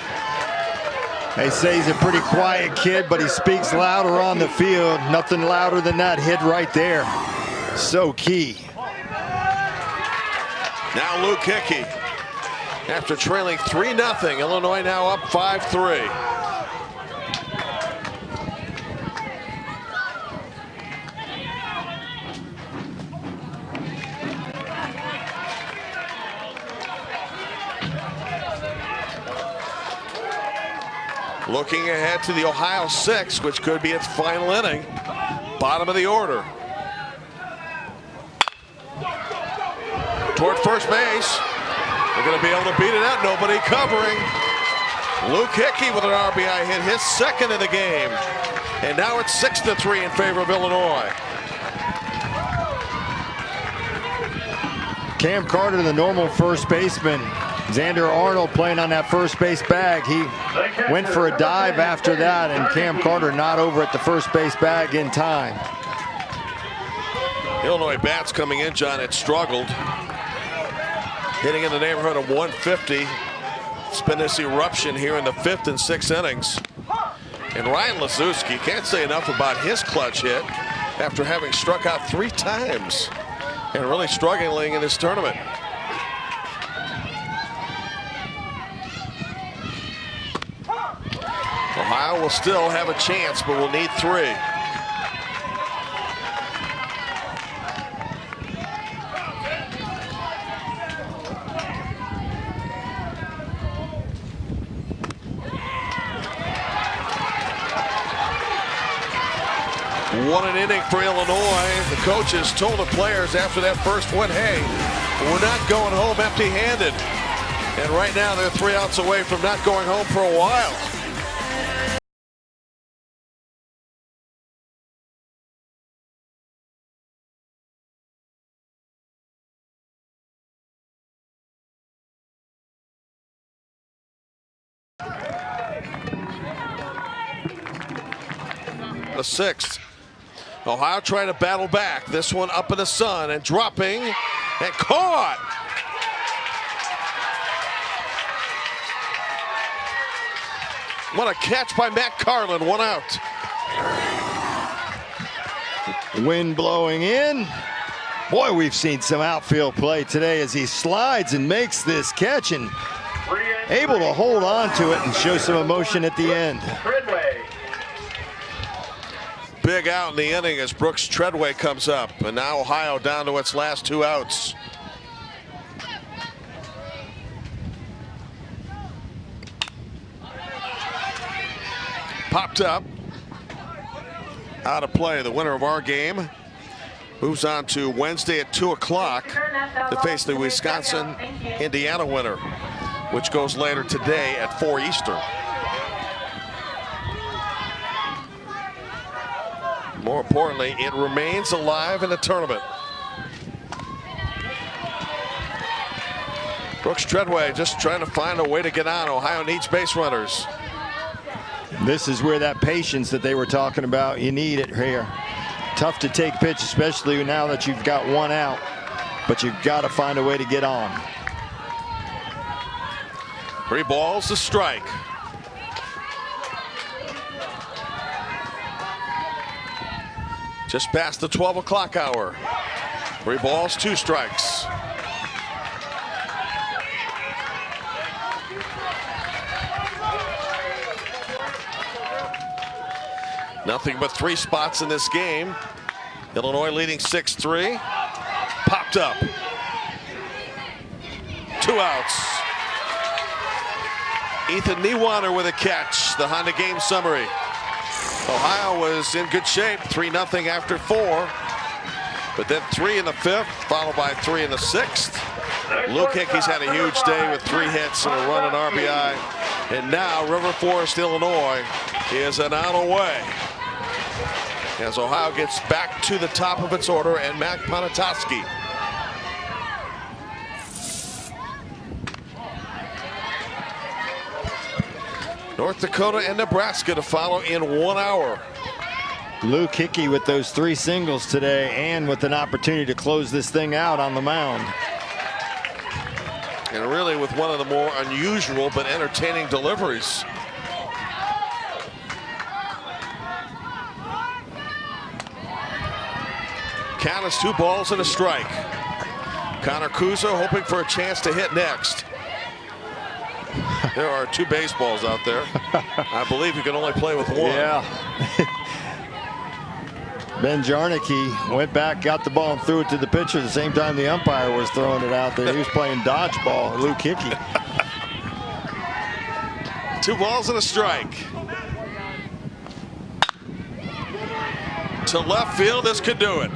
They say he's a pretty quiet kid, but he speaks louder on the field. Nothing louder than that hit right there. So key. Now Luke Hickey. After trailing 3-0, Illinois now up 5-3. Looking ahead to the Ohio 6, which could be its final inning. Bottom of the order. Toward first base. They're going to be able to beat it out. Nobody covering. Luke Hickey with an RBI hit, his second of the game. And now it's 6-3 in favor of Illinois. Cam Carter, the normal first baseman. Xander Arnold playing on that first base bag. He went for a dive after that, and Cam Carter not over at the first base bag in time. Illinois bats coming in, John, it struggled. Hitting in the neighborhood of 150. It's been this eruption here in the 5th and 6th innings. And Ryan Lazuski, can't say enough about his clutch hit after having struck out 3 times and really struggling in this tournament. Ohio will still have a chance, but will need 3. What an inning for Illinois. The coaches told the players after that first one, hey, we're not going home empty-handed. And right now they're 3 outs away from not going home for a while. The 6th. Ohio trying to battle back. This one up in the sun and dropping and caught. What a catch by Matt Carlin. 1 out. Wind blowing in. Boy, we've seen some outfield play today as he slides and makes this catch and able to hold on to it and show some emotion at the end. Big out in the inning as Brooks Treadway comes up, and now Ohio down to its last 2 outs. Popped up, out of play. The winner of our game moves on to Wednesday at 2 o'clock to face the Wisconsin-Indiana winner, which goes later today at 4 Eastern. More importantly, it remains alive in the tournament. Brooks Treadway just trying to find a way to get on. Ohio needs base runners. This is where that patience that they were talking about, you need it here. Tough to take pitch, especially now that you've got 1 out, but you've got to find a way to get on. 3 balls to strike. Just past the 12 o'clock hour. 3 balls, 2 strikes. Nothing but 3 spots in this game. Illinois leading 6-3. Popped up. 2 outs. Ethan Niewander with a catch. The Honda game summary. Ohio was in good shape, 3-0 after 4. But then 3 in the 5th, followed by 3 in the 6th. Luke Hickey's had a huge day with 3 hits and a run and RBI. And now River Forest, Illinois is an out away as Ohio gets back to the top of its order, and Matt Ponatoski. North Dakota and Nebraska to follow in 1 hour. Luke Hickey with those 3 singles today and with an opportunity to close this thing out on the mound. And really with one of the more unusual but entertaining deliveries. Count is 2 balls and a strike. Connor Kuzo hoping for a chance to hit next. There are 2 baseballs out there. I believe you can only play with 1. Yeah. Ben Jarnicki went back, got the ball, and threw it to the pitcher at the same time the umpire was throwing it out there. He was playing dodgeball, Luke Hickey. 2 balls and a strike. To left field, this could do it.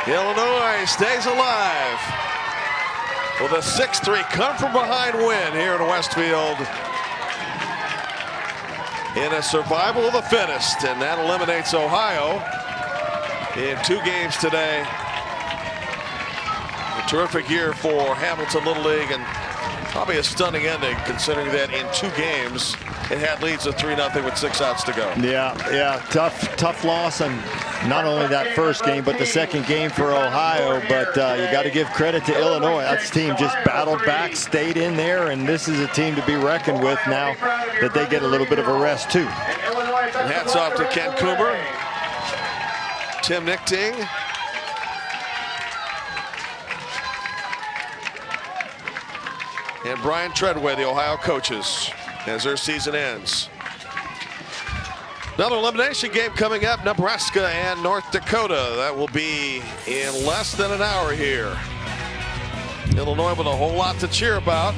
Illinois stays alive with a 6-3 come from behind win here in Westfield in a survival of the fittest, and that eliminates Ohio in 2 games today. A terrific year for Hamilton Little League, and probably a stunning ending considering that in 2 games it had leads of 3-0 with 6 outs to go. Yeah, tough loss on not only that first game but the second game for Ohio. But you got to give credit to Illinois. That team just battled back, stayed in there, and this is a team to be reckoned with now that they get a little bit of a rest too. And hats off to Ken Coomer, Tim Nichting, and Brian Treadway, the Ohio coaches, as their season ends. Another elimination game coming up, Nebraska and North Dakota. That will be in less than an hour here. Illinois with a whole lot to cheer about.